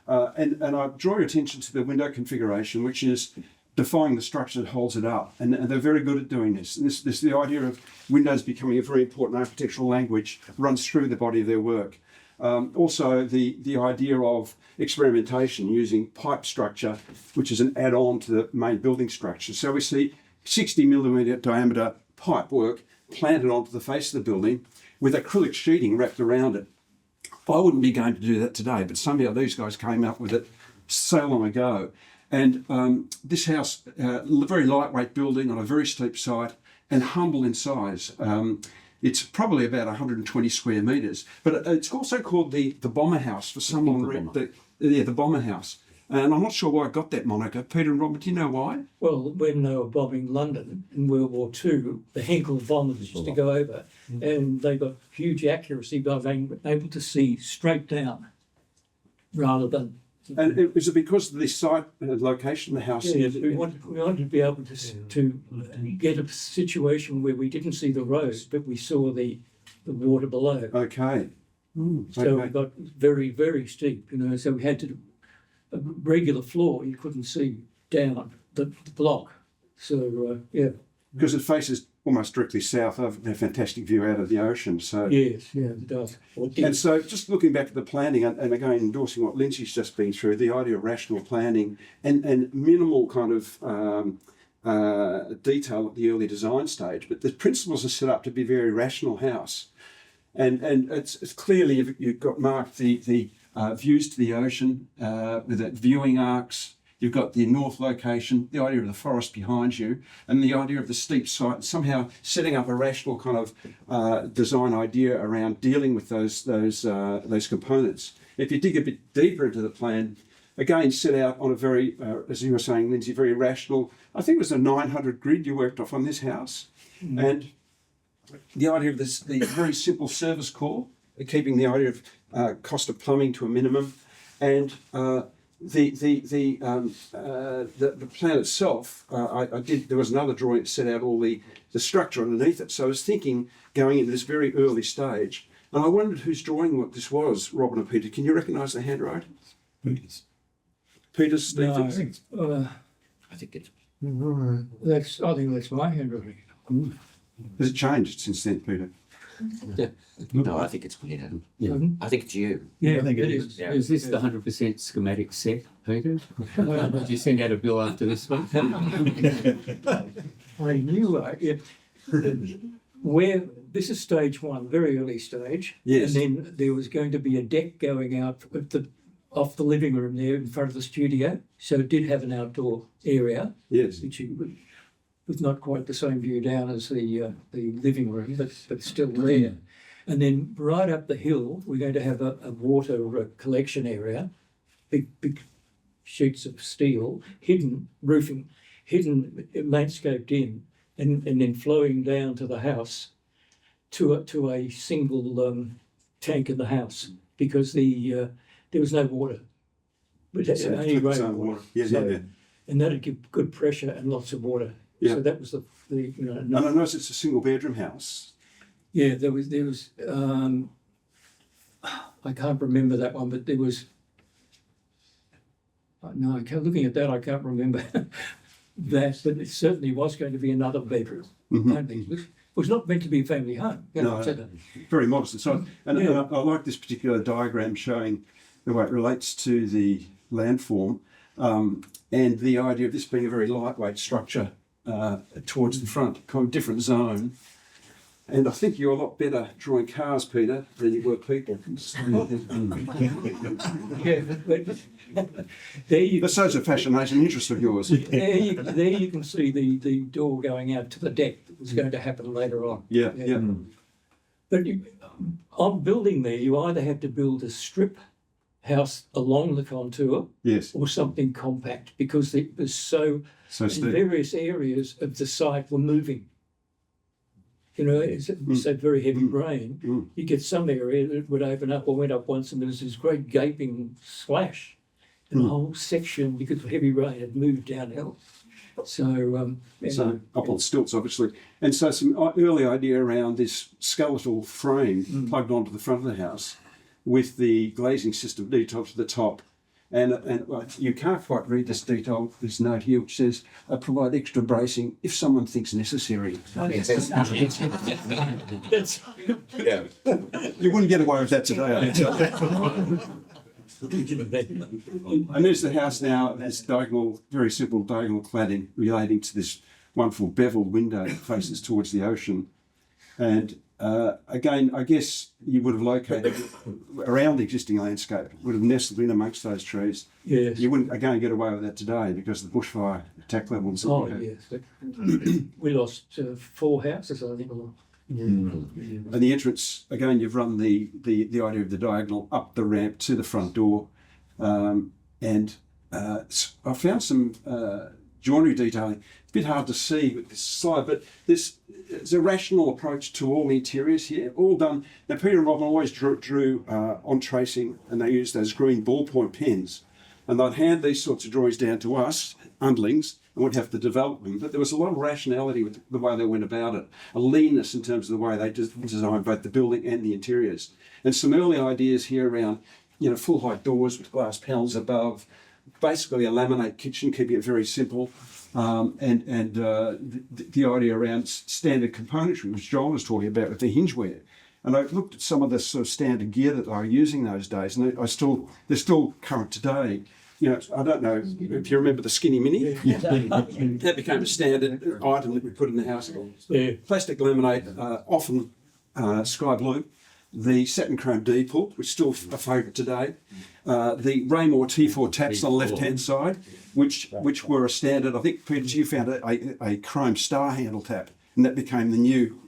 And I draw your attention to the window configuration, which is defying the structure that holds it up. And they're very good at doing this. This the idea of windows becoming a very important architectural language runs through the body of their work. Also, the idea of experimentation using pipe structure, which is an add-on to the main building structure. So we see 60 millimetre diameter pipe work planted onto the face of the building with acrylic sheeting wrapped around it. I wouldn't be going to do that today, but somehow these guys came up with it so long ago. And this house, very lightweight building on a very steep site and humble in size. It's probably about 120 square metres, but it's also called the Bomber House for someone. The Bomber House. And I'm not sure why I got that moniker. Peter and Robert, do you know why? Well, when they were bombing London in World War II, the Heinkel bombers used to go over, and they got huge accuracy by being able to see straight down rather than. And is it because of the site location, the house? Yeah, we wanted to be able to get a situation where we didn't see the road, but we saw the water below. Okay. So okay. we got very, very steep, so we had to a regular floor, you couldn't see down the block. So, yeah. Because it faces almost directly south of a fantastic view out of the ocean. So Yes, yeah, it does. And so just looking back at the planning and again endorsing what Lindsay's just been through, the idea of rational planning and minimal kind of detail at the early design stage, but the principles are set up to be a very rational house. And it's clearly you've got marked the views to the ocean with that viewing arcs. You've got the north location, the idea of the forest behind you, and the idea of the steep site, somehow setting up a rational kind of design idea around dealing with those components. If you dig a bit deeper into the plan, again, set out on a very, as you were saying, Lindsay, very rational, I think it was a 900 grid you worked off on this house. Mm. And the idea of the very simple service core, keeping the idea of cost of plumbing to a minimum, and the plan itself, there was another drawing that set out all the structure underneath it. So I was thinking going into this very early stage, and I wondered whose drawing what this was, Robin and Peter. Can you recognise the handwriting? Peter's, Steve? No, I think it's I think that's my handwriting. Has it changed since then, Peter? no, I think it's Peter. Yeah. I think it's you. Yeah, I think it is. Yeah. Is this the 100% schematic set, Peter? Did you send out a bill after this one? I knew where this is stage one, very early stage. Yes. And then there was going to be a deck going out off the living room there in front of the studio. So it did have an outdoor area, Yes. which with not quite the same view down as the living room, but still there. And then right up the hill, we're going to have a water collection area, big sheets of steel, hidden roofing, hidden landscaped in, and then flowing down to the house to a single tank in the house because there was no water. But it So only it's rainwater. water. Yeah, So- yeah, yeah. And that'd give good pressure and lots of water. Yeah. So that was the And I notice it's a single bedroom house. yeah, there was I can't remember that one, but there was no, looking at that I can't remember that, but it certainly was going to be another bedroom. Mhm. Only. It was not meant to be a family home. You know, No, so very modest inside. And Yeah. I like this particular diagram showing the way it relates to the landform and the idea of this being a very lightweight structure towards the front, kind of different zone. And I think you're a lot better drawing cars, Peter, than you were people. yeah, but there you But so's a fascination interest of yours. there you can see the door going out to the deck that was going to happen later on. Yeah, yeah. But on building there, you either had to build a strip house along the contour Yes. or something compact because it was so, So and Steve. various areas of the site were moving. You know, it's so very heavy rain. Mm. You get some area that would open up or went up once and there was this great gaping splash. And the whole section, because of heavy rain, had moved downhill. So, So up on stilts, obviously. And so some early idea around this skeletal frame plugged onto the front of the house with the glazing system detailed to the top. And you can't quite read this detail, this note here, which says, provide extra bracing if someone thinks necessary. that's, Yeah. You wouldn't get away with that today, I tell you. And there's the house now, this diagonal, very simple diagonal cladding relating to this wonderful beveled window that faces towards the ocean. And again, I guess you would have located around the existing landscape, would have nestled in amongst those trees. yes. You wouldn't, again, get away with that today because of the bushfire attack levels. that Oh, we had. yes. We lost 4 houses, I think. And the entrance, again, you've run the idea of the diagonal up the ramp to the front door. And I found some joinery detailing. A bit hard to see with this slide, but there's a rational approach to all the interiors here, all done. Now, Peter and Robin always drew on tracing, and they used those green ballpoint pens. And they'd hand these sorts of drawings down to us, underlings, and we'd have to develop them. But there was a lot of rationality with the way they went about it, a leanness in terms of the way they designed both the building and the interiors. And some early ideas here around, full height doors with glass panels above, basically a laminate kitchen, keeping it very simple. And the idea around standard componentry, which John was talking about with the hingeware. And I looked at some of the sort of standard gear that they were using those days, and they're still current today. I don't know if you remember the Skinny Mini. That became a standard item that we put in the house. Yeah. Plastic laminate, often sky blue. The satin chrome D-pull, which is still a favourite today. The Raymore T4 taps on the left-hand side, which were a standard. I think, Peter, you found a chrome star handle tap, and that became the new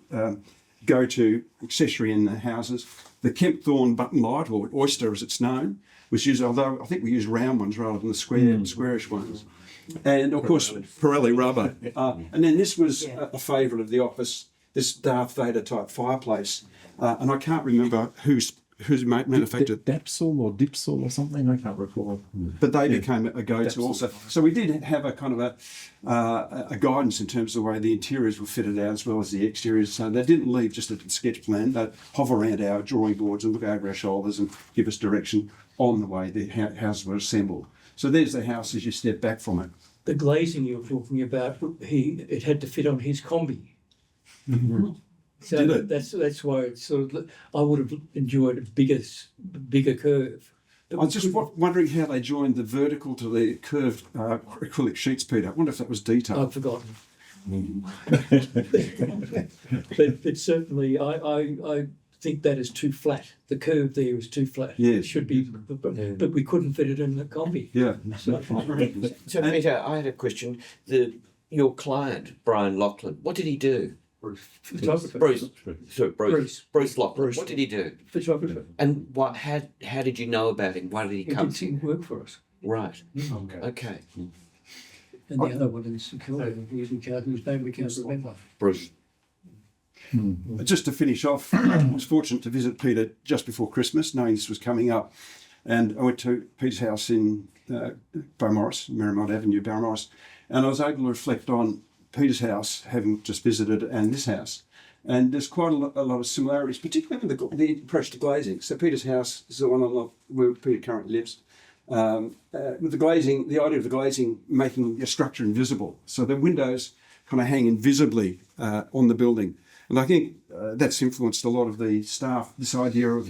go-to accessory in the houses. The Kemp Thorn button light, or Oyster as it's known, was used, although I think we used round ones rather than the squarish ones. And of course, Pirelli rubber. And then this was a favourite of the office, this Darth Vader type fireplace. And I can't remember who's manufactured. Dapsol or Dipsol or something, I can't recall. But they became a go-to also. So we did have a kind of a guidance in terms of the way the interiors were fitted out as well as the exteriors. So they didn't leave just a sketch plan. They'd hover around our drawing boards and look over our shoulders and give us direction on the way the houses were assembled. So there's the house as you step back from it. The glazing you were talking about, it had to fit on his combi. So Did it? that's why it's sort of. I would have enjoyed a bigger curve. I was just wondering how they joined the vertical to the curved acrylic sheets, Peter. I wonder if that was detailed. I've forgotten. but certainly, I think that is too flat. The curve there is too flat. Yes. It should be, but we couldn't fit it in the combi. Yeah. So, Peter, I had a question. Your client, Brian Lauchlan, what did he do? Photographer. Bruce Lauchlan. Bruce. What did he do? Photographer. And how did you know about him? Why did he He come did to you? some work for us. Right. Okay. and the other one in St Kilda, whose name we can't remember. Brilliant. Just to finish off, I was fortunate to visit Peter just before Christmas, knowing this was coming up. And I went to Peter's house in Beaumaris, Merrimont Avenue, Beaumaris, and I was able to reflect on Peter's house, having just visited, and this house. And there's quite a lot of similarities, particularly with the approach to glazing. So Peter's house is the one where Peter currently lives. With the glazing, the idea of the glazing making your structure invisible. So the windows kind of hang invisibly on the building. And I think that's influenced a lot of the staff, this idea of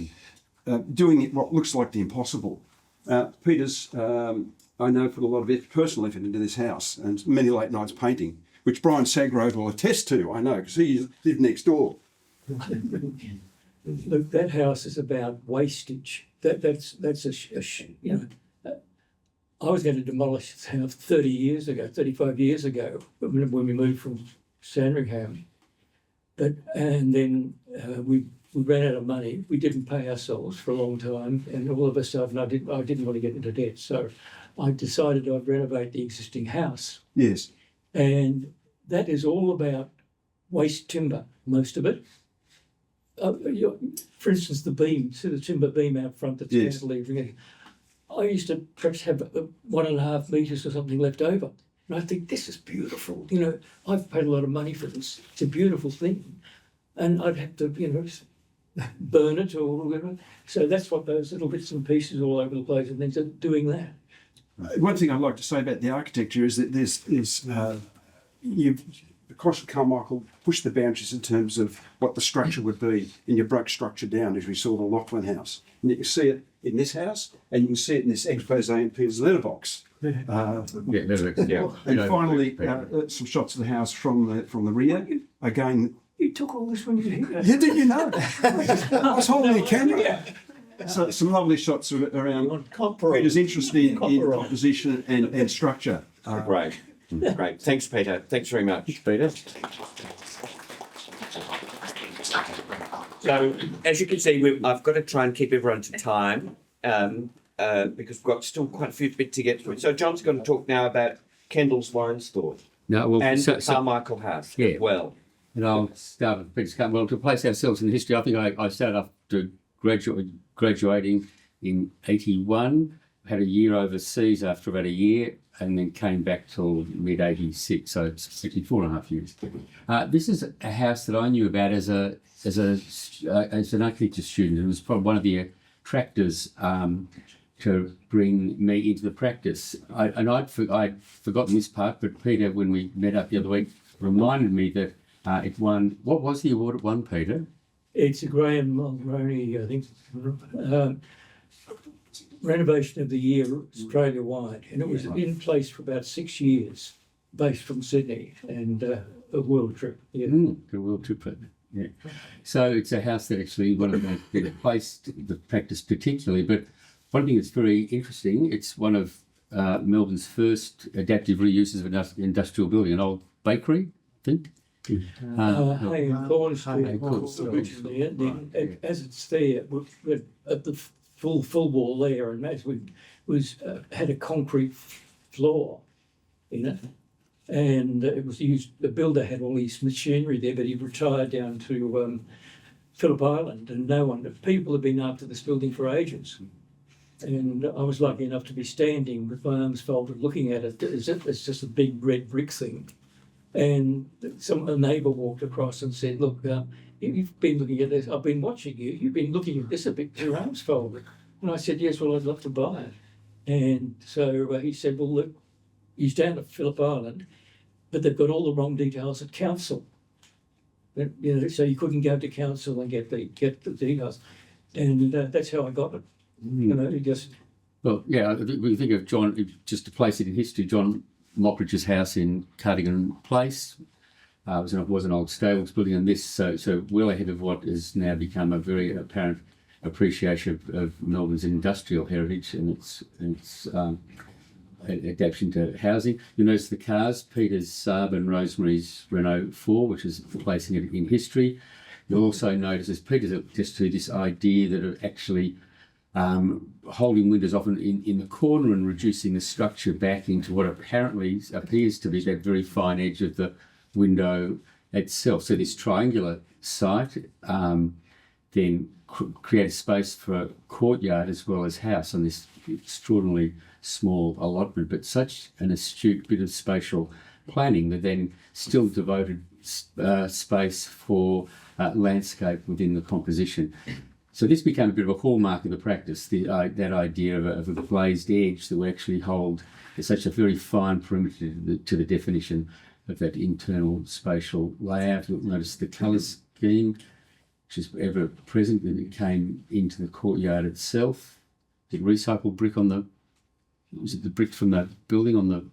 doing it what looks like the impossible. Peter's, I know, put a lot of personal effort into this house and many late nights painting, which Brian Sagrove will attest to, I know, because he lived next door. Look, that house is about wastage. That's you know. I was going to demolish this house 35 years ago, when we moved from Sandringham. And then we ran out of money. We didn't pay ourselves for a long time, and all of a sudden I didn't want to get into debt. So I decided I'd renovate the existing house. Yes. And that is all about waste timber, most of it. For instance, the beam, see the timber beam out front that's Yes. cantilevering. I used to perhaps have 1.5 metres or something left over. And I think, this is beautiful. You know, I've paid a lot of money for this. It's a beautiful thing. And I'd have to, burn it or whatever. So that's what those little bits and pieces all over the place and things are doing that. One thing I'd like to say about the architecture is that Cocks and Carmichael pushed the boundaries in terms of what the structure would be, and you broke structure down, as we saw the Lauchlan house. And you can see it in this house, and you can see it in this expose in Peter's letterbox. Yeah, And finally, some shots of the house from the rear. Again, You took all this when you were here. yeah, did you know? I was holding the camera. So some lovely shots around Peter's interest in composition and structure. Great. Great. Thanks, Peter. Thanks very much. Peter. So, as you can see, I've got to try and keep everyone to time because we've got still quite a few bits to get through. So, John's going to talk now about Kendall's Winestore No, well, and Carmichael House as well. And I'll start with Peter's Carmichael. Well, to place ourselves in history, I think I started after graduating in 81, had a year overseas after about a year, and then came back till mid-86, so it's 4.5 years. This is a house that I knew about as an architecture student. It was probably one of the attractors to bring me into the practice. I'd forgotten this part, but Peter, when we met up the other week, reminded me that it won. What was the award it won, Peter? It's a Graham Mulroney, I think, renovation of the year Australia-wide, and it was in place for about 6 years, based from Sydney, and a world trip. Yeah. A world trip. Yeah. So it's a house that actually one of the place the practice particularly, but one thing that's very interesting, it's one of Melbourne's first adaptive reuses of an industrial building, an old bakery, I think. Hay and Corn Street originally, and then as it's there, we're at the full wall there, and as we had a concrete floor in it, and it was used. The builder had all his machinery there, but he retired down to Phillip Island, and people have been after this building for ages. And I was lucky enough to be standing with my arms folded, looking at it. It's just a big red brick thing. And a neighbour walked across and said, "Look, you've been looking at this. I've been watching you. You've been looking at this a bit, your arms folded." And I said, "Yes, well, I'd love to buy it." And so he said, "Well, look, he's down at Phillip Island, but they've got all the wrong details at council. So you couldn't go to council and get the details." And that's how I got it. Well, yeah, we think of John, just to place it in history, John Mockridge's house in Cardigan Place was an old stables building, and this so well ahead of what has now become a very apparent appreciation of Melbourne's industrial heritage and its adaptation to housing. You'll notice the cars, Peter's Saab and Rosemary's Renault 4, which is placing it in history. You'll also notice, as Peter's just to this idea that it actually holding windows often in the corner and reducing the structure back into what apparently appears to be that very fine edge of the window itself. So this triangular site then creates space for a courtyard as well as house on this extraordinarily small allotment, but such an astute bit of spatial planning that then still devoted space for landscape within the composition. So this became a bit of a hallmark of the practice, that idea of a glazed edge that would actually hold such a very fine perimeter to the definition of that internal spatial layout. You'll notice the colour scheme, which is ever present when it came into the courtyard itself. Did recycled brick was it the bricks from the building on the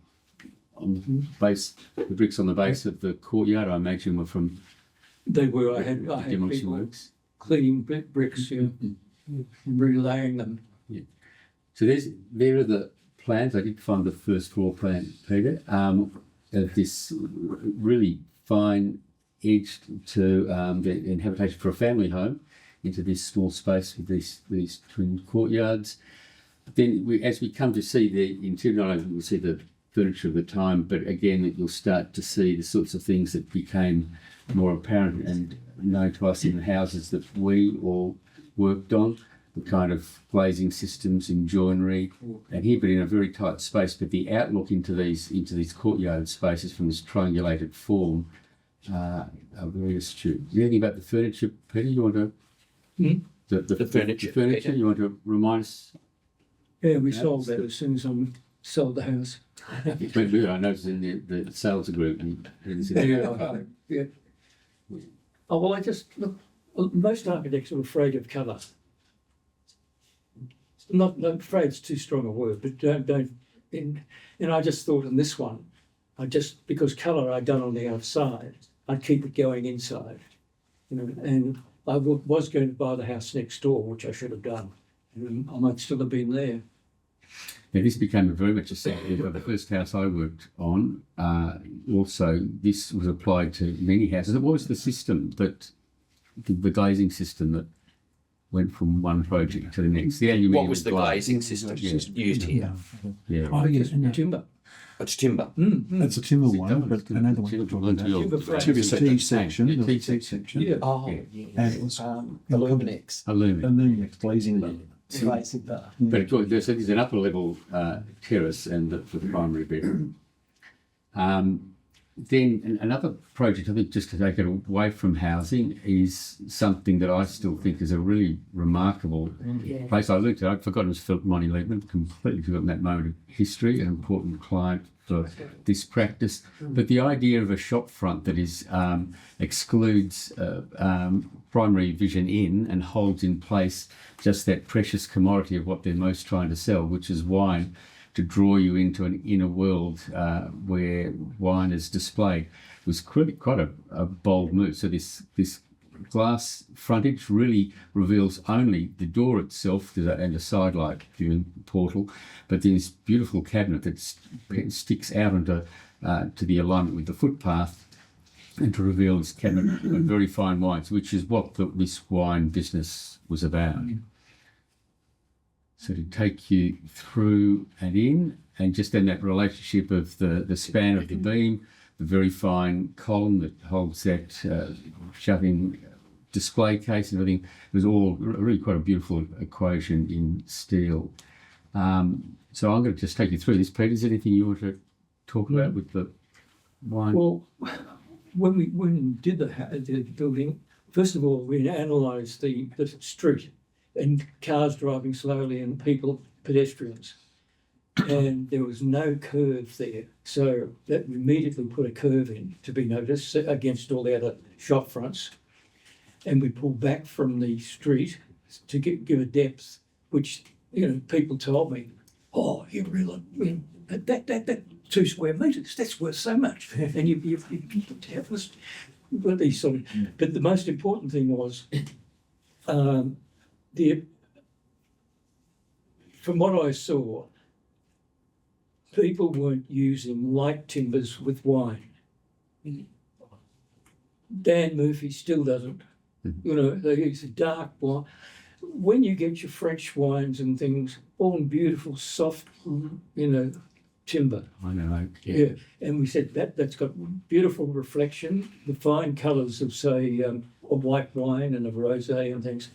base, the bricks on the base of the courtyard, I imagine, were from They were. I had demolition people works. cleaning bricks, and relaying them. So there are the plans. I did find the first floor plan, Peter, of this really fine edge to the habitation for a family home into this small space with these twin courtyards. Then as we come to see the interior, not only will we see the furniture of the time, but again you'll start to see the sorts of things that became more apparent and known to us in the houses that we all worked on, the kind of glazing systems in joinery, and here, but in a very tight space. But the outlook into these courtyard spaces from this triangulated form are very astute. Anything about the furniture, Peter? You want to the furniture? Peter? You want to remind us? Yeah, we sold that as soon as I sold the house. I noticed in the sales agreement. Yeah. Oh, well, I just look. Most architects are afraid of colour. Not afraid's too strong a word, but don't. And I just thought in this one, because colour I'd done on the outside, I'd keep it going inside, And I was going to buy the house next door, which I should have done. I might still have been there. Now, this became very much a sector of the first house I worked on. Also, this was applied to many houses. What was the system the glazing system that went from one project to the next? What was the glazing system used here? Yeah. Oh, yes. Timber. It's timber. That's a timber one, but another one you're talking about. T section. Yeah, The T T section. Yeah. Oh, Yeah. yeah. And it was Illuminex. Aluminum. and then next glazing layer. Glazing bar. But so there's an upper level terrace and the primary bedroom. Then another project, I think, just to take it away from housing, is something that I still think is a really remarkable place. I looked at, I'd forgotten it was Philip Liebman, completely forgotten that moment of history, an important client for this practice. But the idea of a shop front that is excludes primary vision in and holds in place just that precious commodity of what they're most trying to sell, which is wine, to draw you into an inner world where wine is displayed, was quite a bold move. So this glass frontage really reveals only the door itself and a sidelight viewing portal, but then this beautiful cabinet that sticks out into to the alignment with the footpath, and to reveal this cabinet of very fine wines, which is what this wine business was about. So to take you through and in, and just in that relationship of the span of the beam, the very fine column that holds that shut-in display case and everything, it was all really quite a beautiful equation in steel. So I'm going to just take you through this. Peter, is there anything you want to talk about with the wine? Well, when we did the building, first of all, we analysed the street and cars driving slowly and pedestrians. And there was no curve there. So that we immediately put a curve in to be noticed against all the other shop fronts. And we pulled back from the street to give a depth, which, people told me, oh, you really, that 2 square metres, that's worth so much. And you've got these sort of, but the most important thing was, from what I saw, people weren't using light timbers with wine. Dan Murphy still doesn't. They use a dark wine. when you get your French wines and things, all in beautiful, soft, timber. I know. Yeah. And we said that's got beautiful reflection. The fine colours of, say, a white wine and a rosé and things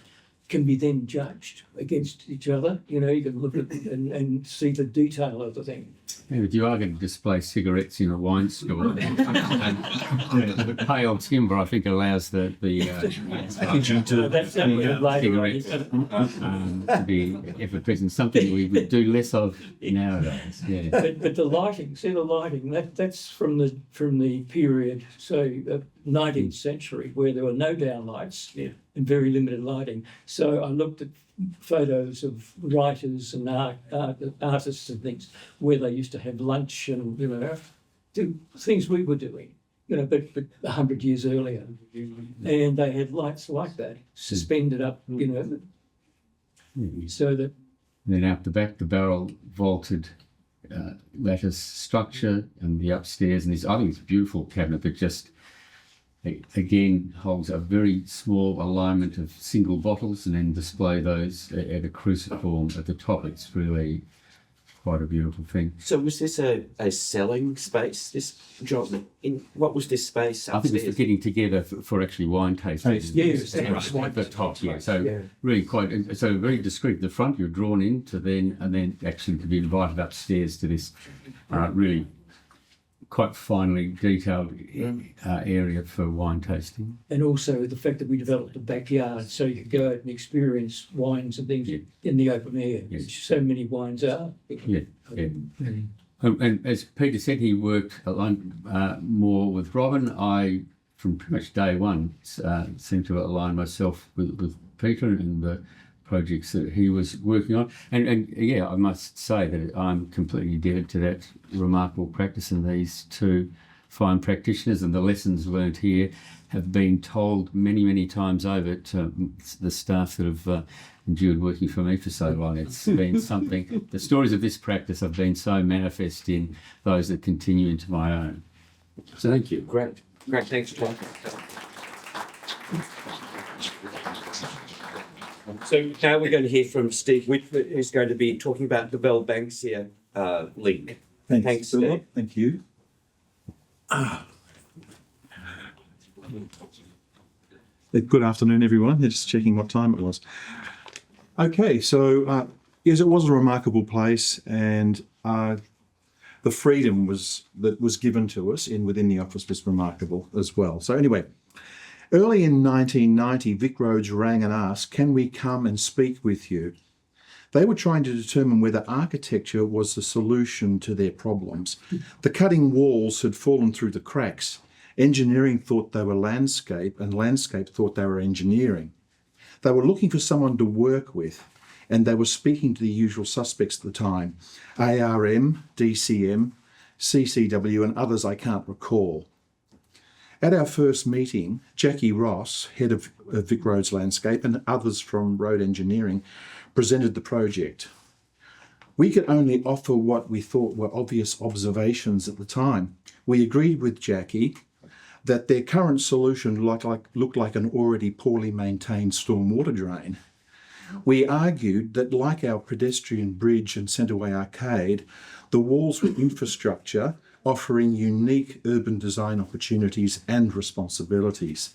can be then judged against each other. You can look at and see the detail of the thing. Yeah, but you are going to display cigarettes in a wine store, and the pale timber, I think, allows the packaging to be ever present. Something we would do less of nowadays. Yeah. But the lighting, that's from the period, so 19th century, where there were no downlights and very limited lighting. So I looked at photos of writers and artists and things where they used to have lunch and do things we were doing, but 100 years earlier, and they had lights like that suspended up, so that. Then out the back, the barrel vaulted lattice structure, and the upstairs, and this, I think it's a beautiful cabinet, but just again holds a very small alignment of single bottles, and then display those at a cruciform at the top. It's really quite a beautiful thing. So was this a selling space, this job? What was this space upstairs? I think it's for getting together for actually wine tasting. Yes, at the top, yeah. So really quite, so very discreet. The front you're drawn into, and then actually to be invited upstairs to this really quite finely detailed area for wine tasting. And also the fact that we developed a backyard so you could go out and experience wines and things in the open air, which so many wines are. And as Peter said, he worked more with Robin. I, from pretty much day one, seemed to align myself with Peter and the projects that he was working on. And yeah, I must say that I'm completely indebted to that remarkable practice, and these two fine practitioners, and the lessons learned here have been told many, many times over to the staff that have endured working for me for so long. It's been something, the stories of this practice have been so manifest in those that continue into my own. So thank you. Great, thanks, John. So now we're going to hear from Steve Whitford, who's going to be talking about the Banksia link. Thanks, Philip. Steve. Thank you. Good afternoon, everyone. Just checking what time it was. Okay, so yes, it was a remarkable place, and the freedom that was given to us within the office was remarkable as well. So anyway, early in 1990, Vic Roads rang and asked, "Can we come and speak with you?" They were trying to determine whether architecture was the solution to their problems. The cutting walls had fallen through the cracks. Engineering thought they were landscape, and landscape thought they were engineering. They were looking for someone to work with, and they were speaking to the usual suspects at the time: ARM, DCM, CCW, and others I can't recall. At our first meeting, Jackie Ross, head of Vic Roads Landscape, and others from Road Engineering presented the project. We could only offer what we thought were obvious observations at the time. We agreed with Jackie that their current solution looked like an already poorly maintained stormwater drain. We argued that, like our pedestrian bridge and Centreway Arcade, the walls were infrastructure offering unique urban design opportunities and responsibilities.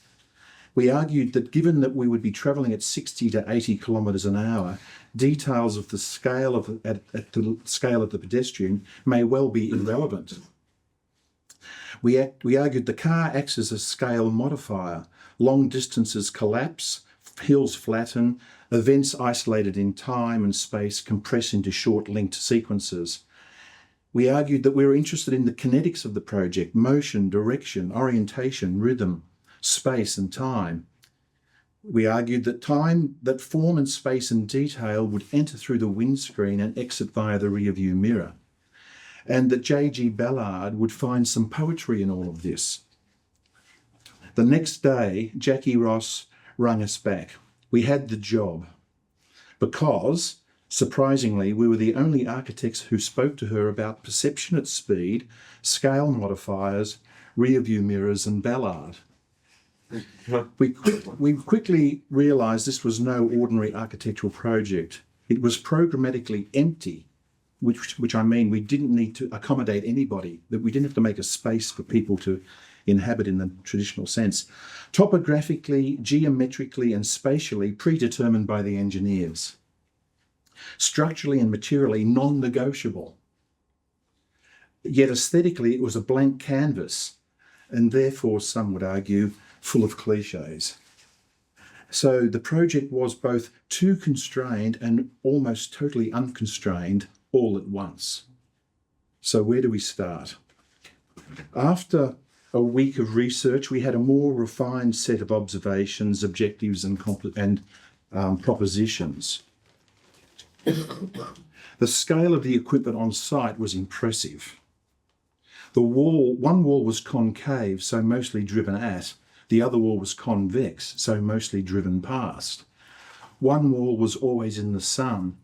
We argued that given that we would be travelling at 60 to 80 kilometres an hour, details of the scale of the pedestrian may well be irrelevant. We argued the car acts as a scale modifier. Long distances collapse, hills flatten, events isolated in time and space compress into short-linked sequences. We argued that we were interested in the kinetics of the project: motion, direction, orientation, rhythm, space and time. We argued that form and space and detail would enter through the windscreen and exit via the rearview mirror, and that J.G. Ballard would find some poetry in all of this. The next day, Jackie Ross rang us back. We had the job because, surprisingly, we were the only architects who spoke to her about perception at speed, scale modifiers, rearview mirrors and Ballard. We quickly realised this was no ordinary architectural project. It was programmatically empty, which I mean we didn't need to accommodate anybody, that we didn't have to make a space for people to inhabit in the traditional sense. Topographically, geometrically and spatially predetermined by the engineers. Structurally and materially non-negotiable. Yet aesthetically it was a blank canvas, and therefore some would argue full of cliches. So the project was both too constrained and almost totally unconstrained all at once. So where do we start? After a week of research, we had a more refined set of observations, objectives and propositions. The scale of the equipment on site was impressive. One wall was concave, so mostly driven at. The other wall was convex, so mostly driven past. One wall was always in the sun,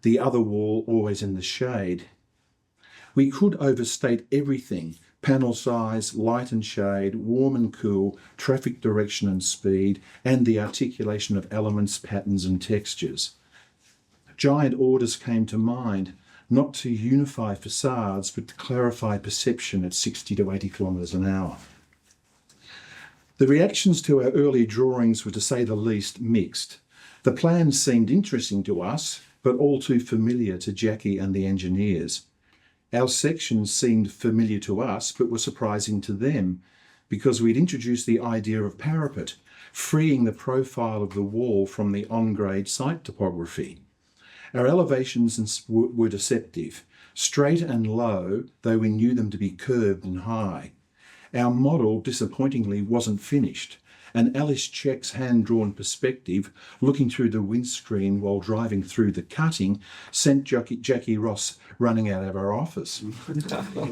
the other wall always in the shade. We could overstate everything: panel size, light and shade, warm and cool, traffic direction and speed, and the articulation of elements, patterns and textures. Giant orders came to mind, not to unify facades, but to clarify perception at 60 to 80 kilometres an hour. The reactions to our early drawings were, to say the least, mixed. The plans seemed interesting to us, but all too familiar to Jackie and the engineers. Our sections seemed familiar to us, but were surprising to them, because we'd introduced the idea of parapet, freeing the profile of the wall from the on-grade site topography. Our elevations were deceptive, straight and low, though we knew them to be curved and high. Our model, disappointingly, wasn't finished. An Alice Check's hand-drawn perspective, looking through the windscreen while driving through the cutting, sent Jackie Ross running out of our office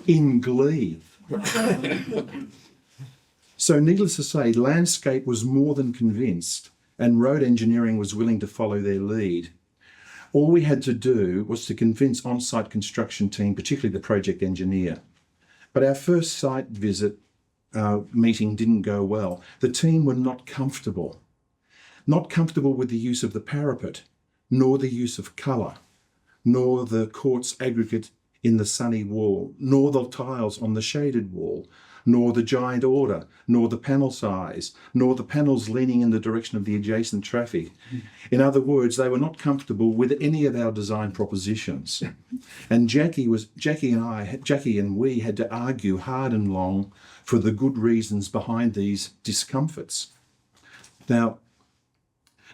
in glee. So needless to say, landscape was more than convinced, and road engineering was willing to follow their lead. All we had to do was to convince on-site construction team, particularly the project engineer. But our first site visit meeting didn't go well. The team were not comfortable with the use of the parapet, nor the use of colour, nor the quartz aggregate in the sunny wall, nor the tiles on the shaded wall, nor the giant order, nor the panel size, nor the panels leaning in the direction of the adjacent traffic. In other words, they were not comfortable with any of our design propositions. And Jackie and we had to argue hard and long for the good reasons behind these discomforts. Now,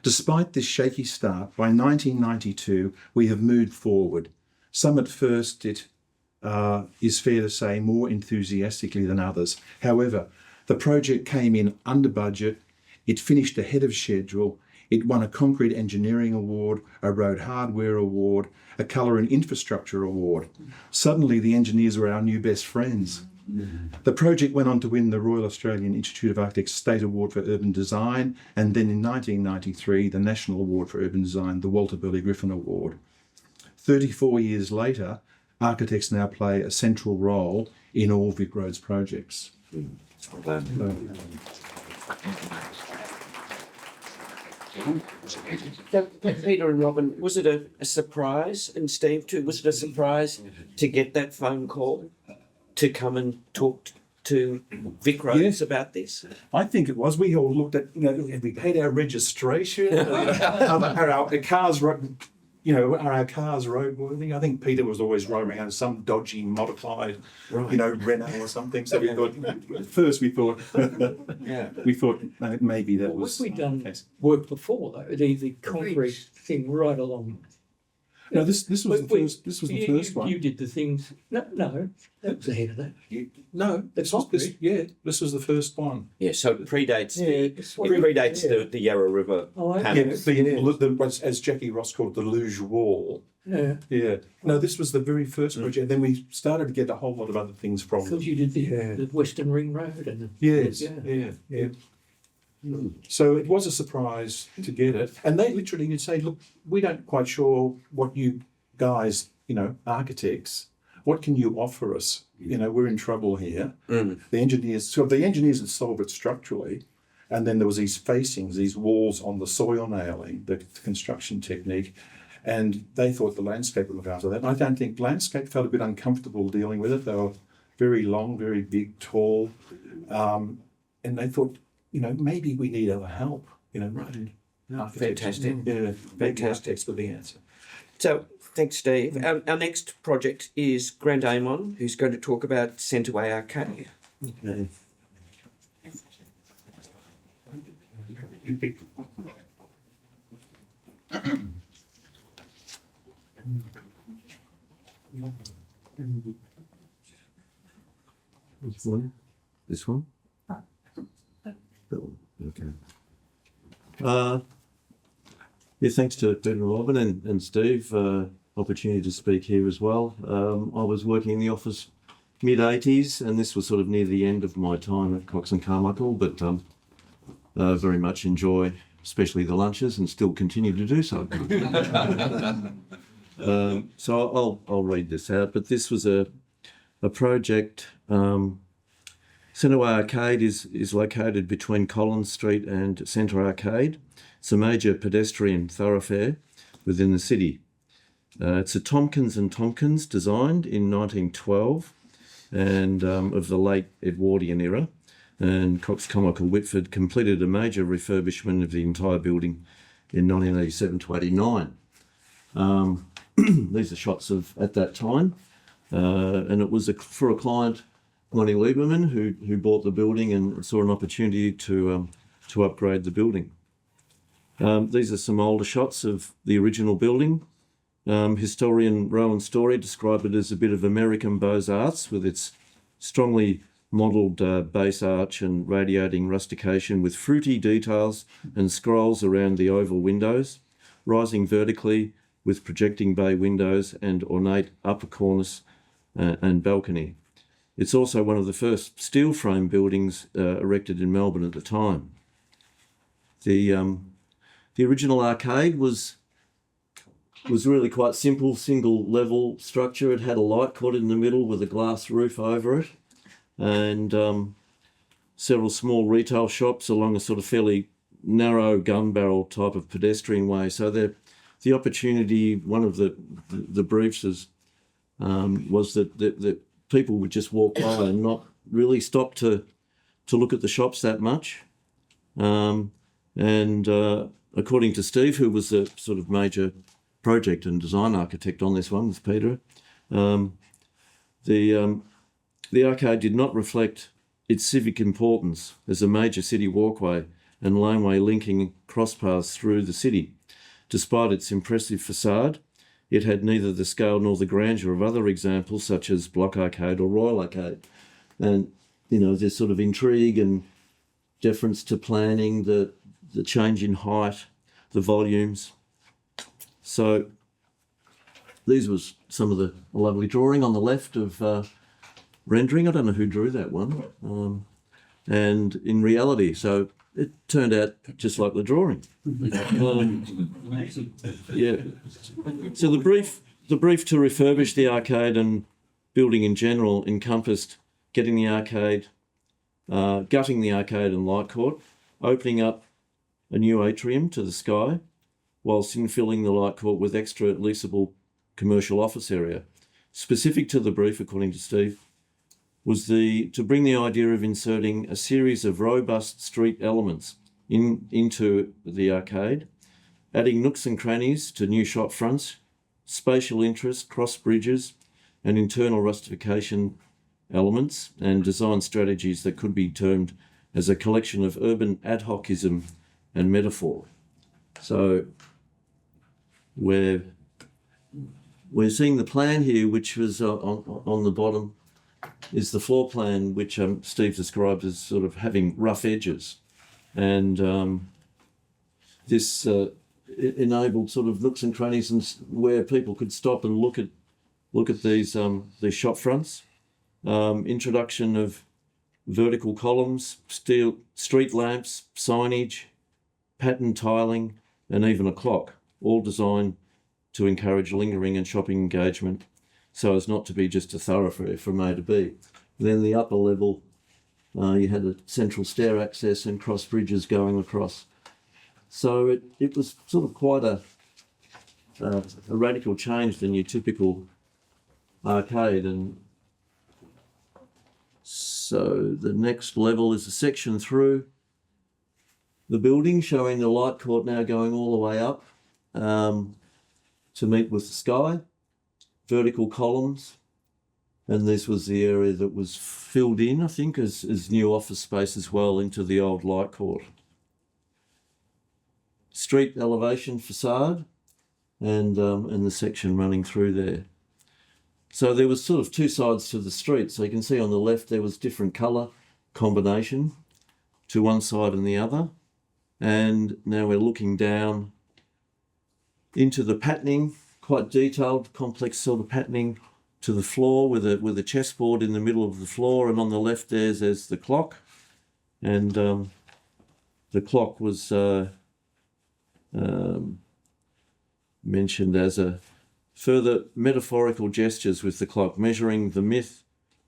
despite this shaky start, by 1992, we have moved forward. Some at first, it is fair to say, more enthusiastically than others. However, the project came in under budget, it finished ahead of schedule, it won a concrete engineering award, a road hardware award, a colour and infrastructure award. Suddenly the engineers were our new best friends. The project went on to win the Royal Australian Institute of Architects State Award for Urban Design, and then in 1993 the National Award for Urban Design, the Walter Burley Griffin Award. 34 years later, architects now play a central role in all Vic Roads projects. Peter and Robin, was it a surprise, and Steve too, was it a surprise to get that phone call to come and talk to Vic Roads about this? I think it was. We all looked at, we paid our registration. Are our cars, are our cars roadworthy? I think Peter was always roaming around some dodgy modified, Renault or something. So we thought, at first we thought maybe that was. We'd done work before though, the concrete thing right along. No, this was the first. This was the first one. You did the things. No, that was ahead of that. This was the first one. Yeah, so it predates the Yarra River panel. As Jackie Ross called it, the luge wall. Yeah. Yeah. No, this was the very first project. And then we started to get a whole lot of other things from. Because you did the Western Ring Road and Yeah. So it was a surprise to get it. And they literally would say, look, we don't quite sure what you guys, architects, what can you offer us? We're in trouble here. The engineers had solved it structurally. And then there was these facings, these walls on the soil nailing, the construction technique. And they thought the landscape would look after that. And I don't think landscape felt a bit uncomfortable dealing with it. They were very long, very big, tall. And they thought, maybe we need our help, right? Fantastic. Yeah, Fantastic. for the answer. So thanks, Steve. Our next project is Grand Amon, who's going to talk about Centreway Arcade. Okay. Which one? This one? Okay. Yeah, thanks to Peter and Robin and Steve, opportunity to speak here as well. I was working in the office mid-80s, and this was sort of near the end of my time at Cocks and Carmichael, but very much enjoy, especially the lunches, and still continue to do so. So I'll read this out, but this was a project. Centreway Arcade is located between Collins Street and Centre Arcade. It's a major pedestrian thoroughfare within the city. It's a Tompkins and Tompkins designed in 1912 and of the late Edwardian era. And Cocks Carmichael Whitford completed a major refurbishment of the entire building in 1987 to 89. These are shots of at that time. And it was for a client, Lonnie Lieberman, who bought the building and saw an opportunity to upgrade the building. These are some older shots of the original building. Historian Rowan Story described it as a bit of American Beaux-Arts with its strongly modelled base arch and radiating rustication with fruity details and scrolls around the oval windows, rising vertically with projecting bay windows and ornate upper cornice and balcony. It's also one of the first steel frame buildings erected in Melbourne at the time. The original arcade was really quite simple, single level structure. It had a light court in the middle with a glass roof over it, and several small retail shops along a sort of fairly narrow gun barrel type of pedestrian way. So the opportunity, one of the briefs was that people would just walk by and not really stop to look at the shops that much. According to Steve, who was the sort of major project and design architect on this one with Peter, the arcade did not reflect its civic importance as a major city walkway and laneway linking crosspaths through the city. Despite its impressive facade, it had neither the scale nor the grandeur of other examples such as Block Arcade or Royal Arcade. And, there's sort of intrigue and deference to planning, the change in height, the volumes. So these was some of the lovely drawing on the left of rendering. I don't know who drew that one. And in reality, so it turned out just like the drawing. Yeah. So the brief to refurbish the arcade and building in general encompassed getting the arcade, gutting the arcade and light court, opening up a new atrium to the sky, whilst infilling the light court with extra leasable commercial office area. Specific to the brief, according to Steve, was to bring the idea of inserting a series of robust street elements into the arcade, adding nooks and crannies to new shop fronts, spatial interest, cross bridges, and internal rustification elements, and design strategies that could be termed as a collection of urban ad hocism and metaphor. So we're seeing the plan here, which was on the bottom, is the floor plan, which Steve described as sort of having rough edges, and this enabled sort of nooks and crannies and where people could stop and look at these shop fronts. Introduction of vertical columns, steel street lamps, signage, pattern tiling, and even a clock, all designed to encourage lingering and shopping engagement so as not to be just a thoroughfare from A to B. Then the upper level You had a central stair access and cross bridges going across. So it was sort of quite a radical change than your typical arcade. And so the next level is a section through the building showing the light court now going all the way up to meet with the sky, vertical columns. And this was the area that was filled in, I think, as new office space as well into the old light court. Street elevation facade and the section running through there. So there was sort of two sides to the street. So you can see on the left there was different colour combination to one side and the other. And now we're looking down into the patterning, quite detailed, complex sort of patterning to the floor with a chessboard in the middle of the floor, and on the left there's the clock, and the clock was mentioned as a further metaphorical gestures with the clock, measuring the myth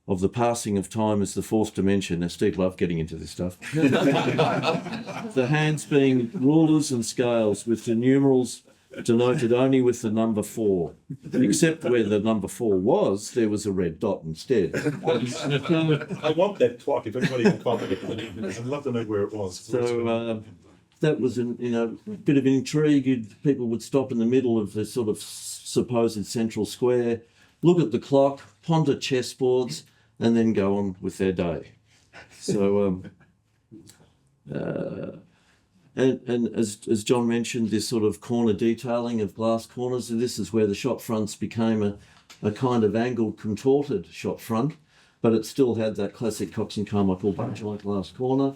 of the passing of time as the fourth dimension. Now, Steve loved getting into this stuff. The hands being rulers and scales with the numerals denoted only with the number 4, except where the number 4 was, there was a red dot instead. I want that clock if anybody can find it. I'd love to know where it was. So that was a bit of an intrigue. People would stop in the middle of the sort of supposed central square, look at the clock, ponder chessboards, and then go on with their day. So and as John mentioned, this sort of corner detailing of glass corners, and this is where the shop fronts became a kind of angled, contorted shop front, but it still had that classic Cocks and Carmichael bunch-like glass corner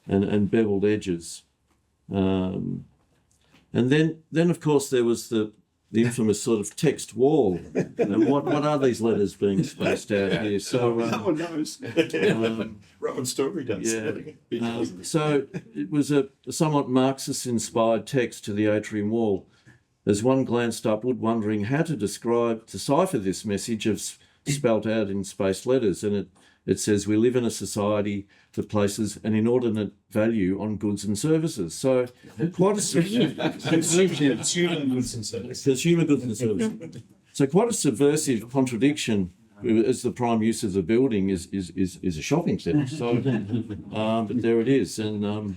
and beveled edges. And then of course there was the infamous sort of text wall. And what are these letters being spaced out here? So No one knows. Rowan Story does. yeah. So it was a somewhat Marxist-inspired text to the atrium wall. As one glanced upward, wondering how to decipher this message spelt out in spaced letters, and it says, "We live in a society that places an inordinate value on goods and services." So quite a Consumer goods and services. consumer goods and services. So quite a subversive contradiction, as the prime use of the building is a shopping centre. So, but there it is, and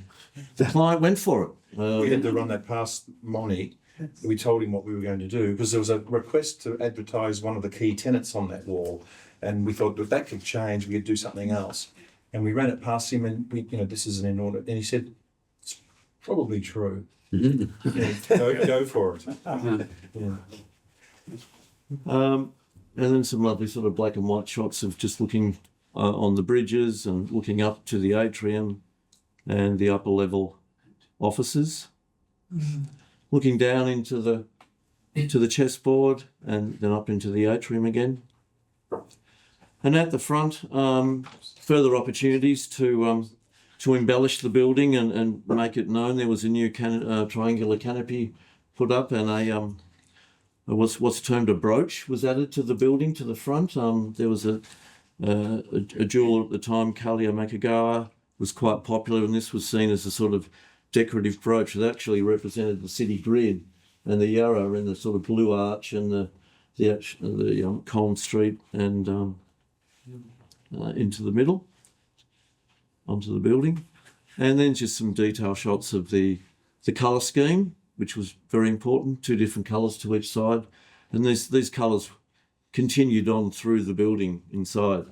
the client went for it. We had to run that past Moni. We told him what we were going to do because there was a request to advertise one of the key tenants on that wall, and we thought if that could change, we could do something else. And we ran it past him, and this is an inordinate. And he said, "It's probably true. Go for it." Yeah. And then some lovely sort of black and white shots of just looking on the bridges and looking up to the atrium and the upper level offices. Looking down into the chessboard and then up into the atrium again. And at the front, further opportunities to embellish the building and make it known. There was a new triangular canopy put up, and what's termed a brooch was added to the building to the front. There was a jeweller at the time, Kalia Makagawa, was quite popular, and this was seen as a sort of decorative brooch that actually represented the city grid, and the yarrow in the sort of blue arch and the Collins Street and into the middle onto the building, and then just some detail shots of the colour scheme, which was very important. 2 different colours to each side, and these colours continued on through the building inside.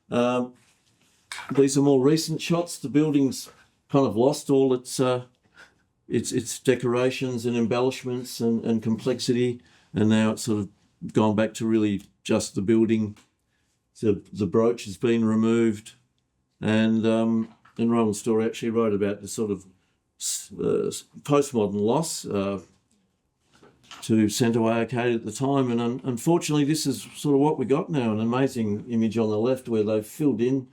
These are more recent shots. The building's kind of lost all its decorations and embellishments and complexity, and now it's sort of gone back to really just the building. The brooch has been removed, and Rowan Story actually wrote about the sort of postmodern loss to Centreway Arcade at the time, and unfortunately this is sort of what we got now. An amazing image on the left where they've filled in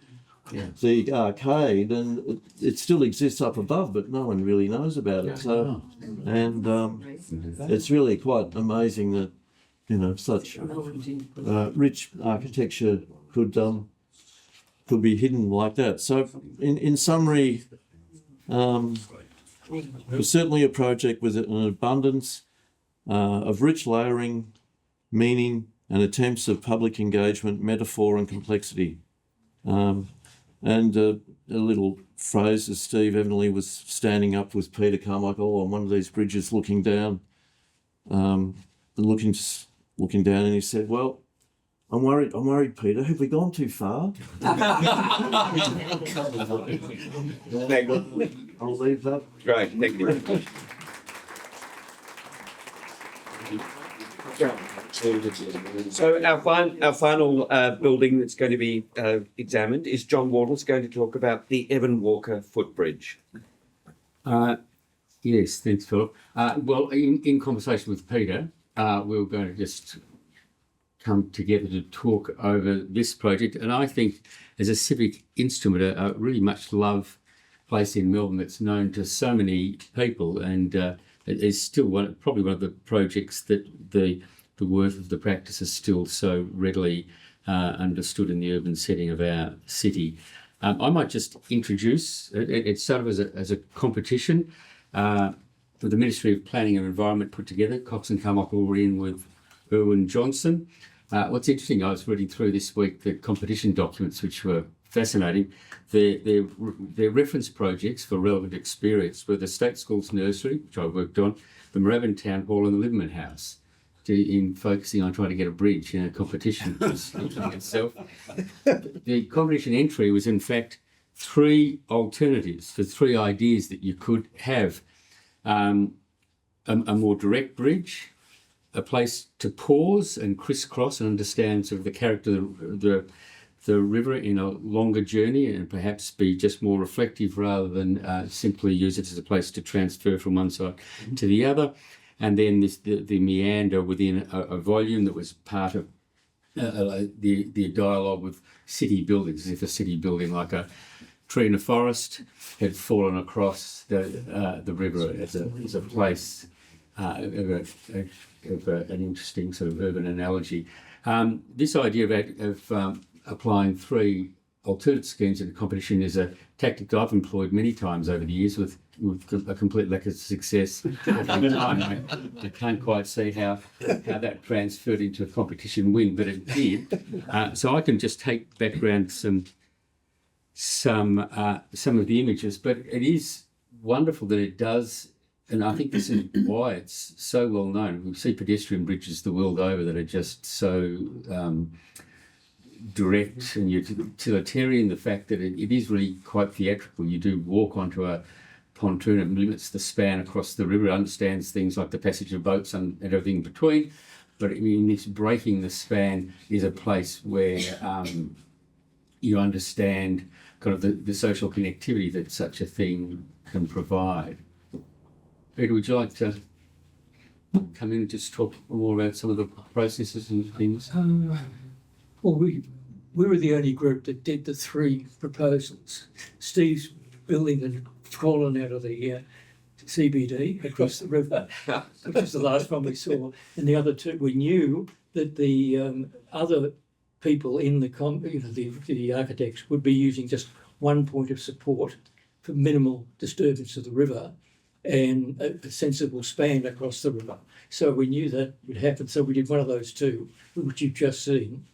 the arcade, and it still exists up above, but no one really knows about it. So, and it's really quite amazing that such rich architecture could could be hidden like that. So, in summary, it was certainly a project with an abundance of rich layering, meaning, and attempts of public engagement, metaphor, and complexity. And a little phrase as Steve Evenly was standing up with Peter Carmichael on one of these bridges, looking down, looking down, and he said, "Well, I'm worried, Peter. Have we gone too far?" I'll leave that. Great, thank you. So our final building that's going to be examined is John Wardle's going to talk about the Evan Walker Footbridge. Yes, thanks, Philip. Well, in conversation with Peter, we were going to just come together to talk over this project. And I think as a civic instrument, a really much loved place in Melbourne that's known to so many people, and it's still probably one of the projects that the worth of the practice is still so readily understood in the urban setting of our city. I might just introduce, it started as a competition that the Ministry of Planning and Environment put together. Cocks and Carmichael were in with Irwin Johnson. What's interesting, I was reading through this week the competition documents, which were fascinating. Their reference projects for relevant experience were the State Schools Nursery, which I worked on, the Moorabbin Town Hall and the Liberman House, in focusing on trying to get a bridge in a competition in itself. The competition entry was in fact 3 alternatives for 3 ideas that you could have. A more direct bridge, a place to pause and crisscross and understand sort of the character of the river in a longer journey, and perhaps be just more reflective rather than simply use it as a place to transfer from one side to the other. And then the meander within a volume that was part of the dialogue with city buildings, as if a city building like a tree in a forest had fallen across the river as a place of an interesting sort of urban analogy. This idea of applying 3 alternate schemes in a competition is a tactic I've employed many times over the years with a complete lack of success. I can't quite see how that transferred into a competition win, but it did. So I can just take background some of the images, but it is wonderful that it does, and I think this is why it's so well known. We see pedestrian bridges the world over that are just so direct and utilitarian. The fact that it is really quite theatrical. You do walk onto a pontoon, it limits the span across the river, understands things like the passage of boats and everything in between. But in this breaking the span is a place where you understand kind of the social connectivity that such a thing can provide. Peter, would you like to come in and just talk more about some of the processes and things? Well, we were the only group that did the 3 proposals. Steve's building had fallen out of the CBD across the river, which was the last one we saw. And the other 2, we knew that the other people in the architects would be using just one point of support for minimal disturbance of the river and a sensible span across the river. So we knew that would happen. So we did one of those 2, which you've just seen.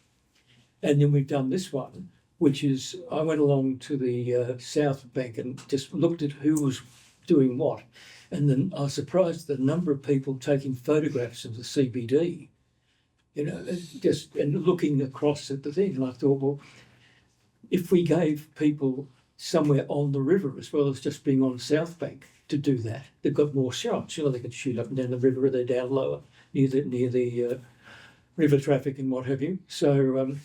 And then we've done this one, which is, I went along to the South Bank and just looked at who was doing what. And then I was surprised at the number of people taking photographs of the CBD, and looking across at the thing. And I thought, well, if we gave people somewhere on the river as well as just being on South Bank to do that, they've got more shots. They could shoot up and down the river, or they're down lower near the river traffic and what have you. So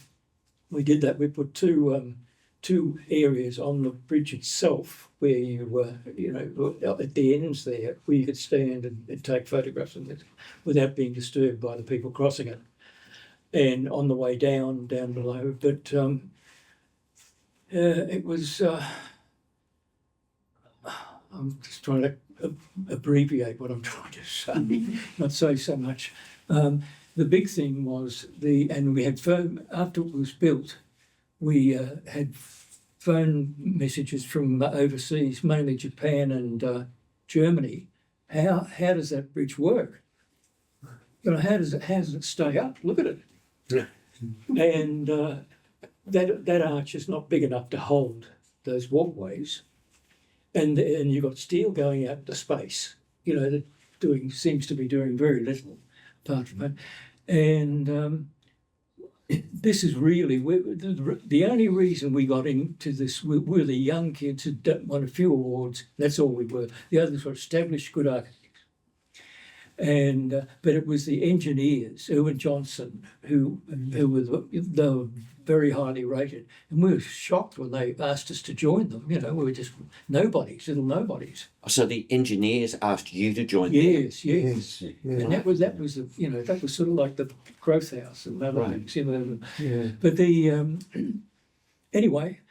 we did that. We put two areas on the bridge itself where you were, at the ends there, where you could stand and take photographs of it without being disturbed by the people crossing it. And on the way down below. But it was, I'm just trying to abbreviate what I'm trying to say, not say so much. The big thing was and we had, after it was built, we had phone messages from overseas, mainly Japan and Germany. How does that bridge work? You know, how does it stay up? Look at it. Yeah. And that arch is not big enough to hold those walkways, and you've got steel going out into space. You know, that seems to be doing very little apart from that. And this is really the only reason we got into this. We're the young kids who won a few awards. That's all we were. The others were established good architects. And but it was the engineers, Erwin Johnson, who were they were very highly rated, and we were shocked when they asked us to join them. You know, we were just nobodies, little nobodies. So the engineers asked you to join them? Yes. Yeah. And that was you know, that was sort of like the Growth House and other Right. things. You know. Yeah. But the anyway,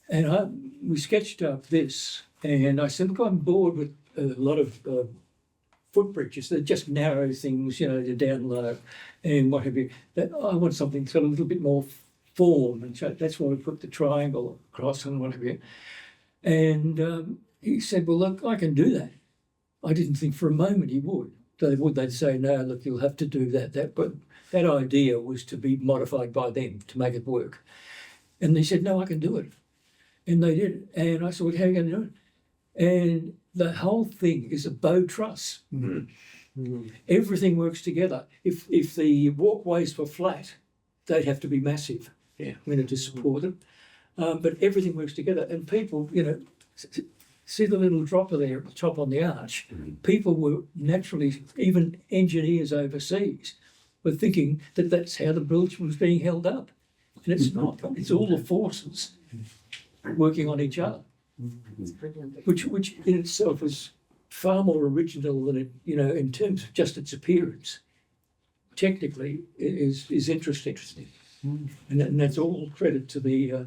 and we sketched up this, and I said, look, I'm bored with a lot of footbridges. They're just narrow things, you know, they're down low and what have you. That I want something that's got a little bit more form, and so that's why we put the triangle across and what have you. And he said, well, look, I can do that. I didn't think for a moment he would. They'd say, no, look, you'll have to do that. But that idea was to be modified by them to make it work. And they said, no, I can do it. And they did it. And I said, well, how are you going to do it? And the whole thing is a bow truss. Everything works together. If the walkways were flat, they'd have to be massive, to support them. But everything works together. And people, you know, see the little dropper there at the top on the arch? People were naturally, even engineers overseas, were thinking that that's how the bridge was being held up. And it's not. It's all the forces working on each other. Which in itself is far more original than it, you know, in terms of just its appearance. Technically, is interesting, and that's all credit to the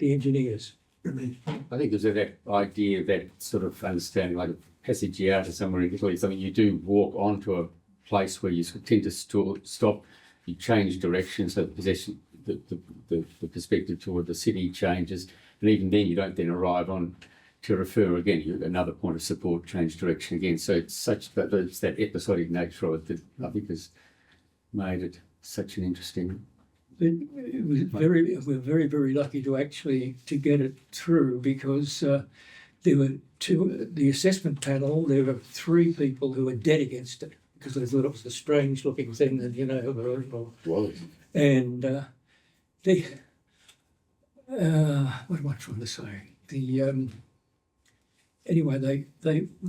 engineers. I think there's that idea, that sort of understanding, like a passage out or somewhere in Italy, something you do walk onto a place where you tend to stop, you change direction, so the perspective toward the city changes, and even then you don't then arrive on to refer again. You another point of support, change direction again. So it's it's that episodic nature of it that I think has made it such an interesting. It was we're very, very lucky to get it through, because there were the assessment panel, there were 3 people who were dead against it because they thought it was a strange looking thing that, you know, and what am I trying to say? Anyway,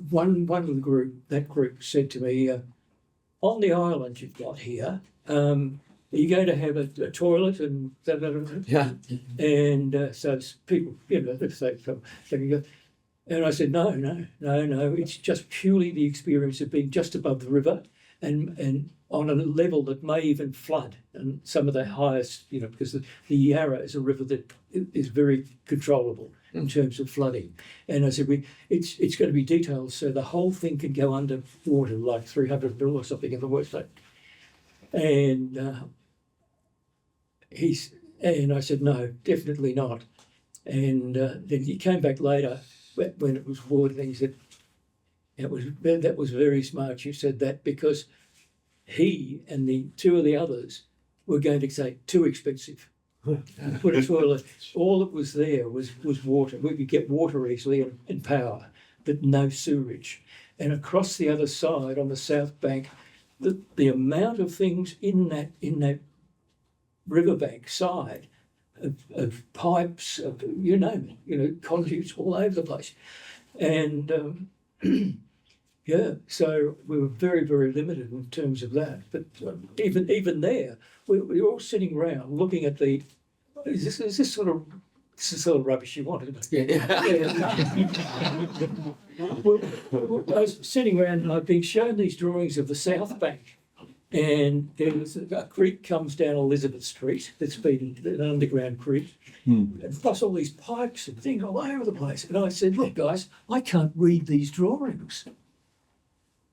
one of the group said to me, on the island you've got here, are you going to have a toilet and Yeah. and so it's people, you know, if they go, and I said no, it's just purely the experience of being just above the river and on a level that may even flood, and some of the highest, you know, because the Yarra is a river that is very controllable in terms of flooding. And I said, it's going to be detailed so the whole thing can go under water, like 300 mil or something in the worst way. And I said, no, definitely not. And then he came back later when it was water, and he said, that was very smart you said that, because he and the 2 of the others were going to say, too expensive. Put a toilet. All that was there was water. We could get water easily and power, but no sewerage. And across the other side on the south bank, the amount of things in that riverbank side of pipes, of, you name it, you know, conduits all over the place. And so we were very, very limited in terms of that. But even there, we were all sitting around looking at is this sort of rubbish you wanted? Well, I was sitting around and I've been shown these drawings of the South Bank, and there's a creek comes down Elizabeth Street that's been an underground creek, and plus all these pipes and things all over the place. And I said, look, guys, I can't read these drawings.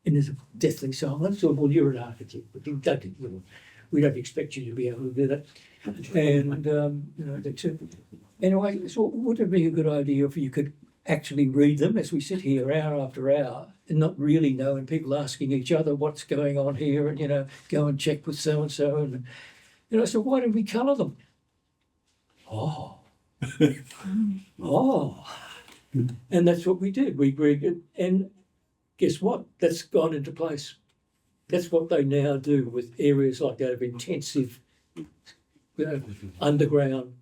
And there's a deathly silence. I said, well, you're an architect, but you don't. we don't expect you to be able to do that. And, you know, anyway, so would it be a good idea if you could actually read them as we sit here hour after hour and not really know, and people asking each other what's going on here, and, you know, go and check with so-and-so, and, you know, so why don't we colour them? Oh. Oh. And that's what we did. We agreed, and guess what? That's gone into place. That's what they now do with areas like that of intensive, you know, underground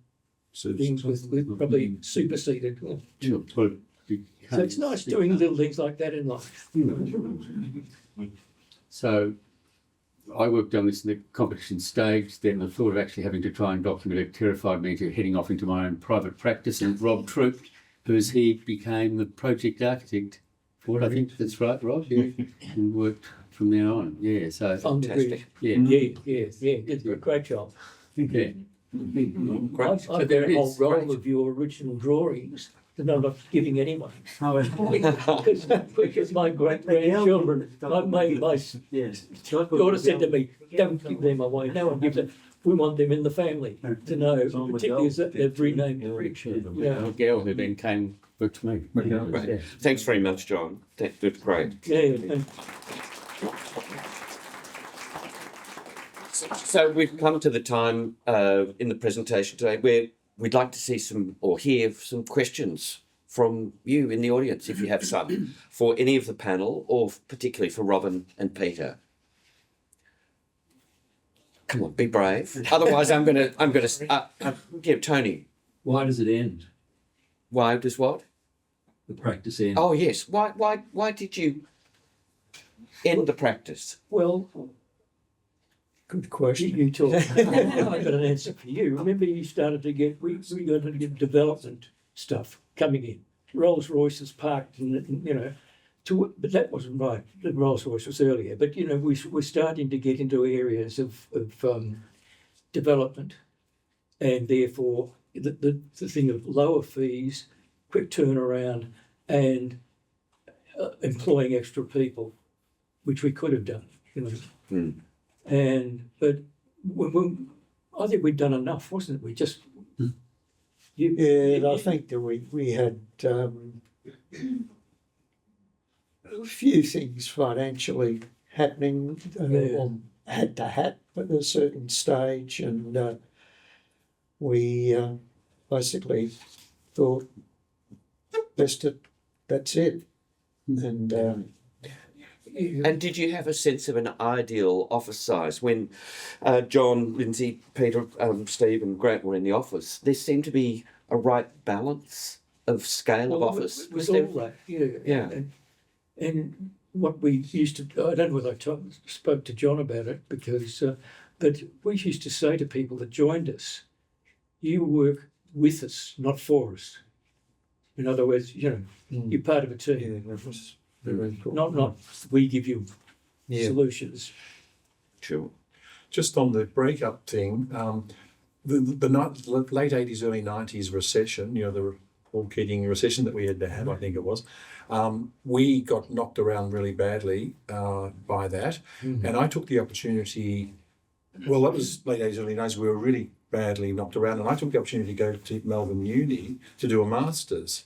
things with probably superseded. So it's nice doing little things like that in life. So I worked on this in the competition stage. Then the thought of actually having to try and document it terrified me to heading off into my own private practice. And Rob Troop, he became the project architect for it. I think that's right, Rob. Yeah, and worked from there on. Yeah, so Fantastic. Yeah, Did a great job. yeah. I've got a whole roll of your original drawings that I'm not giving anyone. Because my great-grandchildren, my daughter said to me, don't give them away, no one gives it. We want them in the family to know, particularly as they've renamed the picture. A girl who then came worked for me. Right. Yeah. Thanks very much, John. That's great. Yeah. So we've come to the time in the presentation today where we'd like to see some or hear some questions from you in the audience, if you have some, for any of the panel or particularly for Robin and Peter. Come on, be brave. Otherwise, I'm gonna. Yeah, Tony. Why does it end? Why does what? The practice end. Oh yes. Why did you end the practice? Well, good question. You talk. I've got an answer for you. Remember, you started to get we got to get development stuff coming in. Rolls Royces parked, and you know, but that wasn't right. The Rolls Royce was earlier. But you know, we're starting to get into areas of development, and therefore the thing of lower fees, quick turnaround, and employing extra people, which we could have done. You know. But I think we'd done enough, wasn't it? We just I think that we had a few things financially happening, or had to happen at a certain stage, and we basically thought, that's it. And did you have a sense of an ideal office size when John, Lindsay, Peter, Steve and Grant were in the office? There seemed to be a right balance of scale of office. It was all that, yeah. And what we used to, I don't know whether I spoke to John about it, because, but we used to say to people that joined us, you work with us, not for us. In other words, you know, you're part of a team. Yeah, that was very important. Not we give you solutions. Sure. Just on the breakup thing, the late 80s, early 90s recession, the all-kidding recession that we had to have, I think it was, we got knocked around really badly by that. And I took the opportunity, well, that was late 80s, early 90s, we were really badly knocked around, and I took the opportunity to go to Melbourne Uni to do a master's.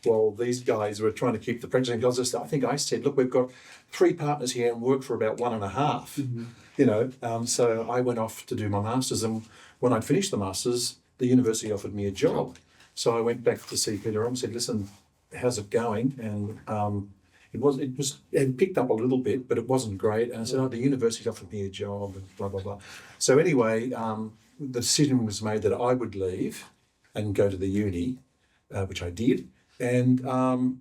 Well, these guys were trying to keep the practice, because I think I said, look, we've got 3 partners here and work for about 1.5, so I went off to do my master's, and when I'd finished the master's, the university offered me a job. So I went back to see Peter and said, listen, how's it going? And it picked up a little bit, but it wasn't great. And I said, the university offered me a job, and blah, blah, blah. So anyway, the decision was made that I would leave and go to the uni, which I did. And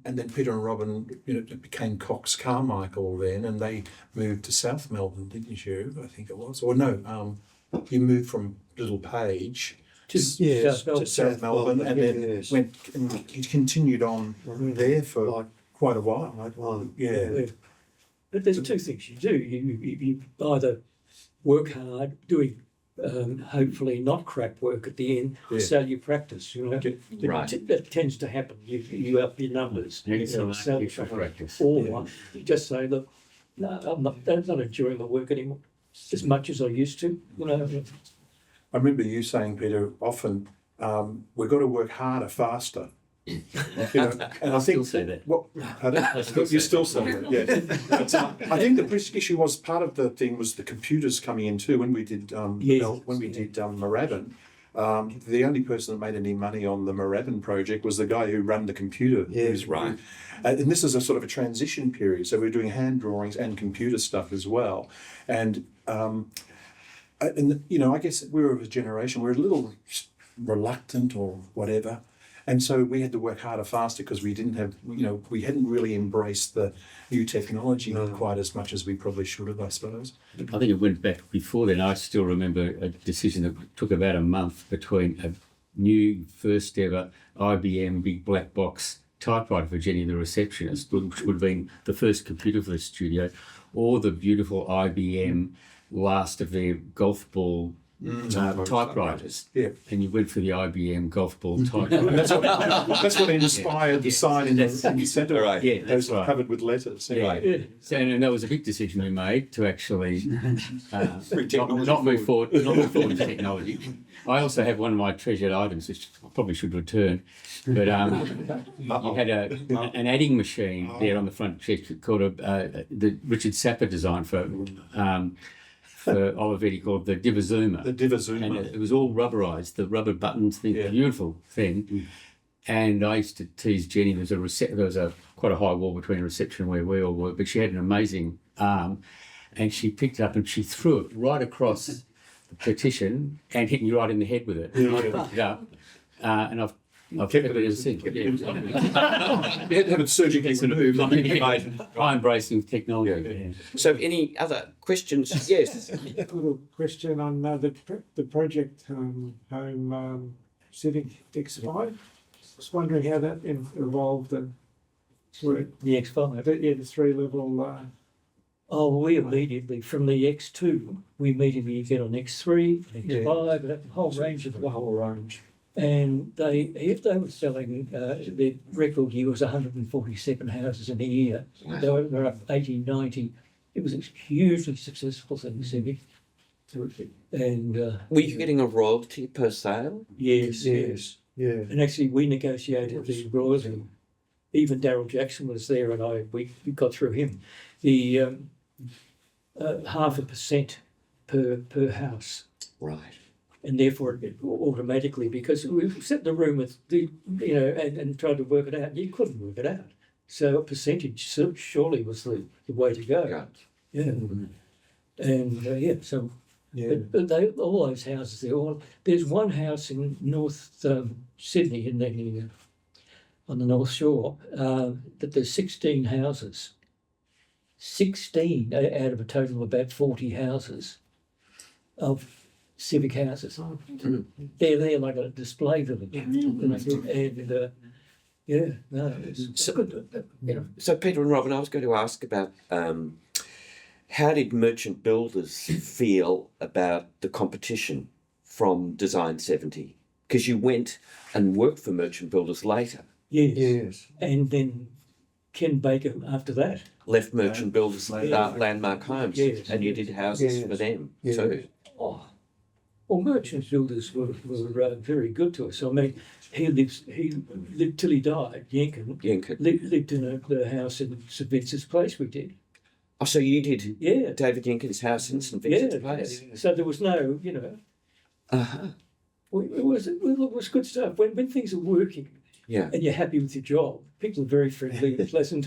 then Peter and Robin, it became Cocks Carmichael then, and they moved to South Melbourne, didn't you? I think it was. Or no, you moved from Little Page to South Melbourne, and then went and continued on there for quite a while. Yeah. But there's 2 things you do. You either work hard doing hopefully not crap work at the end, sell your practice, Right. That tends to happen. You up your numbers. Practice. Or you just say, look, no, I'm not enjoying the work anymore. as much as I used to. You know, I remember you saying, Peter, often we've got to work harder, faster. You know, and I think still say that. You still say that, yeah. But, I think the big issue was part of the thing was the computers coming in too. When we did Moorabbin, the only person that made any money on the Moorabbin project was the guy who ran the computer. Yes, right. And this is a sort of a transition period, so we're doing hand drawings and computer stuff as well. And you know, I guess we were of a generation, we're a little reluctant or whatever. And so we had to work harder, faster, because we didn't have, you know, we hadn't really embraced the new technology quite as much as we probably should have, I suppose. I think it went back before then. I still remember a decision that took about a month between a new first ever IBM big black box typewriter for Jenny, the receptionist, which would have been the first computer for the studio, or the beautiful IBM last of their golf ball typewriters. Yeah. And you went for the IBM golf ball typewriter. That's what inspired the sign in the centre. Right. Yeah, that's right. Covered with letters. Yeah. Yeah. So, and that was a big decision we made to actually technology not move forward with technology. I also have one of my treasured items, which I probably should return, but you had an adding machine there on the front chest called the Richard Sapper design for Olivetti, called the Divazuma. The Divazuma. And it was all rubberized, the rubber buttons thing, beautiful thing. And I used to tease Jenny. There was quite a high wall between reception where we all were, but she had an amazing arm, and she picked it up and she threw it right across the partition and hit me right in the head with it. And I picked it up, and I've kept it ever since. You had to have it surgically removed. I embrace new technology. So any other questions? Yes. A little question on the project home Civic X5. I was wondering how that evolved and worked. the X5. The 3-level. We immediately, from the X2, we immediately get on X3, X5, a whole range of them. The whole range. And if they were selling, their record year was 147 houses in a year. They were up 80, 90. It was a hugely successful thing, Civic. And Were you getting a royalty per sale? yes. Yeah. And actually, we negotiated the royalty. Even Daryl Jackson was there, and we got through him. The 0.5% per house. Right. And therefore, it automatically, because we sat in the room with and tried to work it out, you couldn't work it out. So a percentage surely was the way to go. Yeah. Yeah. And so. Yeah. But all those houses, there's one house in North Sydney on the North Shore that there's 16 houses. 16 out of a total of about 40 houses of civic houses. They're there like a display village. And it's good. So Peter and Robin, I was going to ask about how did merchant builders feel about the competition from Design 70? Because you went and worked for merchant builders later. Yes. And then Ken Baker after that. Left merchant builders, Landmark Homes, and you did houses for them too. Oh, well, merchant builders were very good to us. I mean, he lived till he died. Jenkin lived in the house in St Vincent's Place. We did. Oh, so you did? Yeah. David Jenkins' house in St Vincent's Place. So there was no, Uh-huh. It was good stuff. When things are working, and you're happy with your job, people are very friendly and pleasant.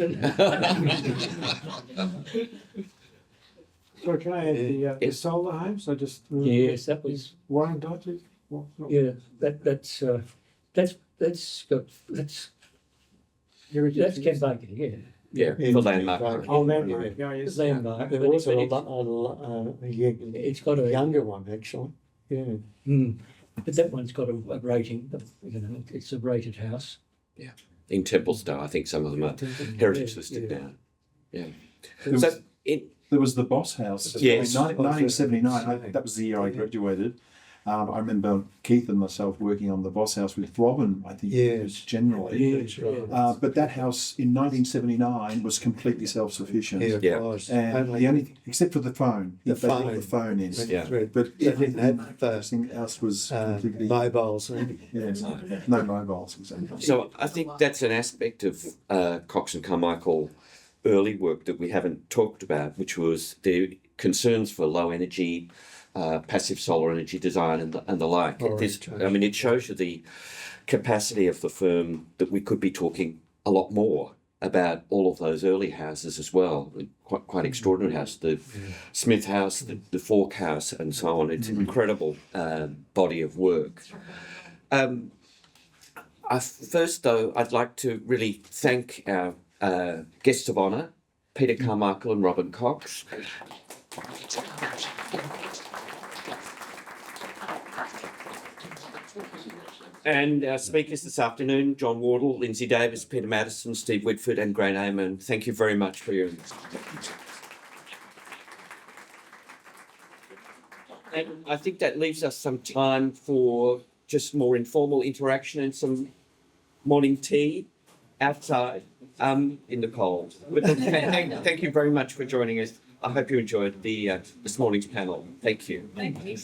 So can I add the solar homes? I just Yes, that was Warren Dodgy. that's Ken Baker. Yeah, for Landmark. Oh, Landmark. Yeah, yes. Landmark. There was It's got a younger one, actually. Yeah. But that one's got a rating. It's a rated house. Yeah, in Templestowe, I think some of them are heritage listed now. Yeah. There was the Boss House. Yes. In 1979, that was the year I graduated. I remember Keith and myself working on the Boss House with Robin, I think it was generally. That's right. But that house in 1979 was completely self-sufficient. Yeah, it Yeah. was. And the only, except for the phone, The that they brought phone. the phone in. Yeah. But They didn't have everything else was completely, mobiles. yeah, no mobiles, exactly. So I think that's an aspect of Cocks and Carmichael early work that we haven't talked about, which was the concerns for low energy, passive solar energy design and the like. It shows you the capacity of the firm that we could be talking a lot more about all of those early houses as well. Quite extraordinary house, the Smith House, the Fork House, and so on. It's an incredible body of work. First, though, I'd like to really thank our guests of honour, Peter Carmichael and Robin Cocks. And our speakers this afternoon, John Wardle, Lindsay Davis, Peter Maddison, Steve Whitford and Grant Amon. Thank you very much for your... And I think that leaves us some time for just more informal interaction and some morning tea outside in the cold. But thank you very much for joining us. I hope you enjoyed this morning's panel. Thank you. Thank you.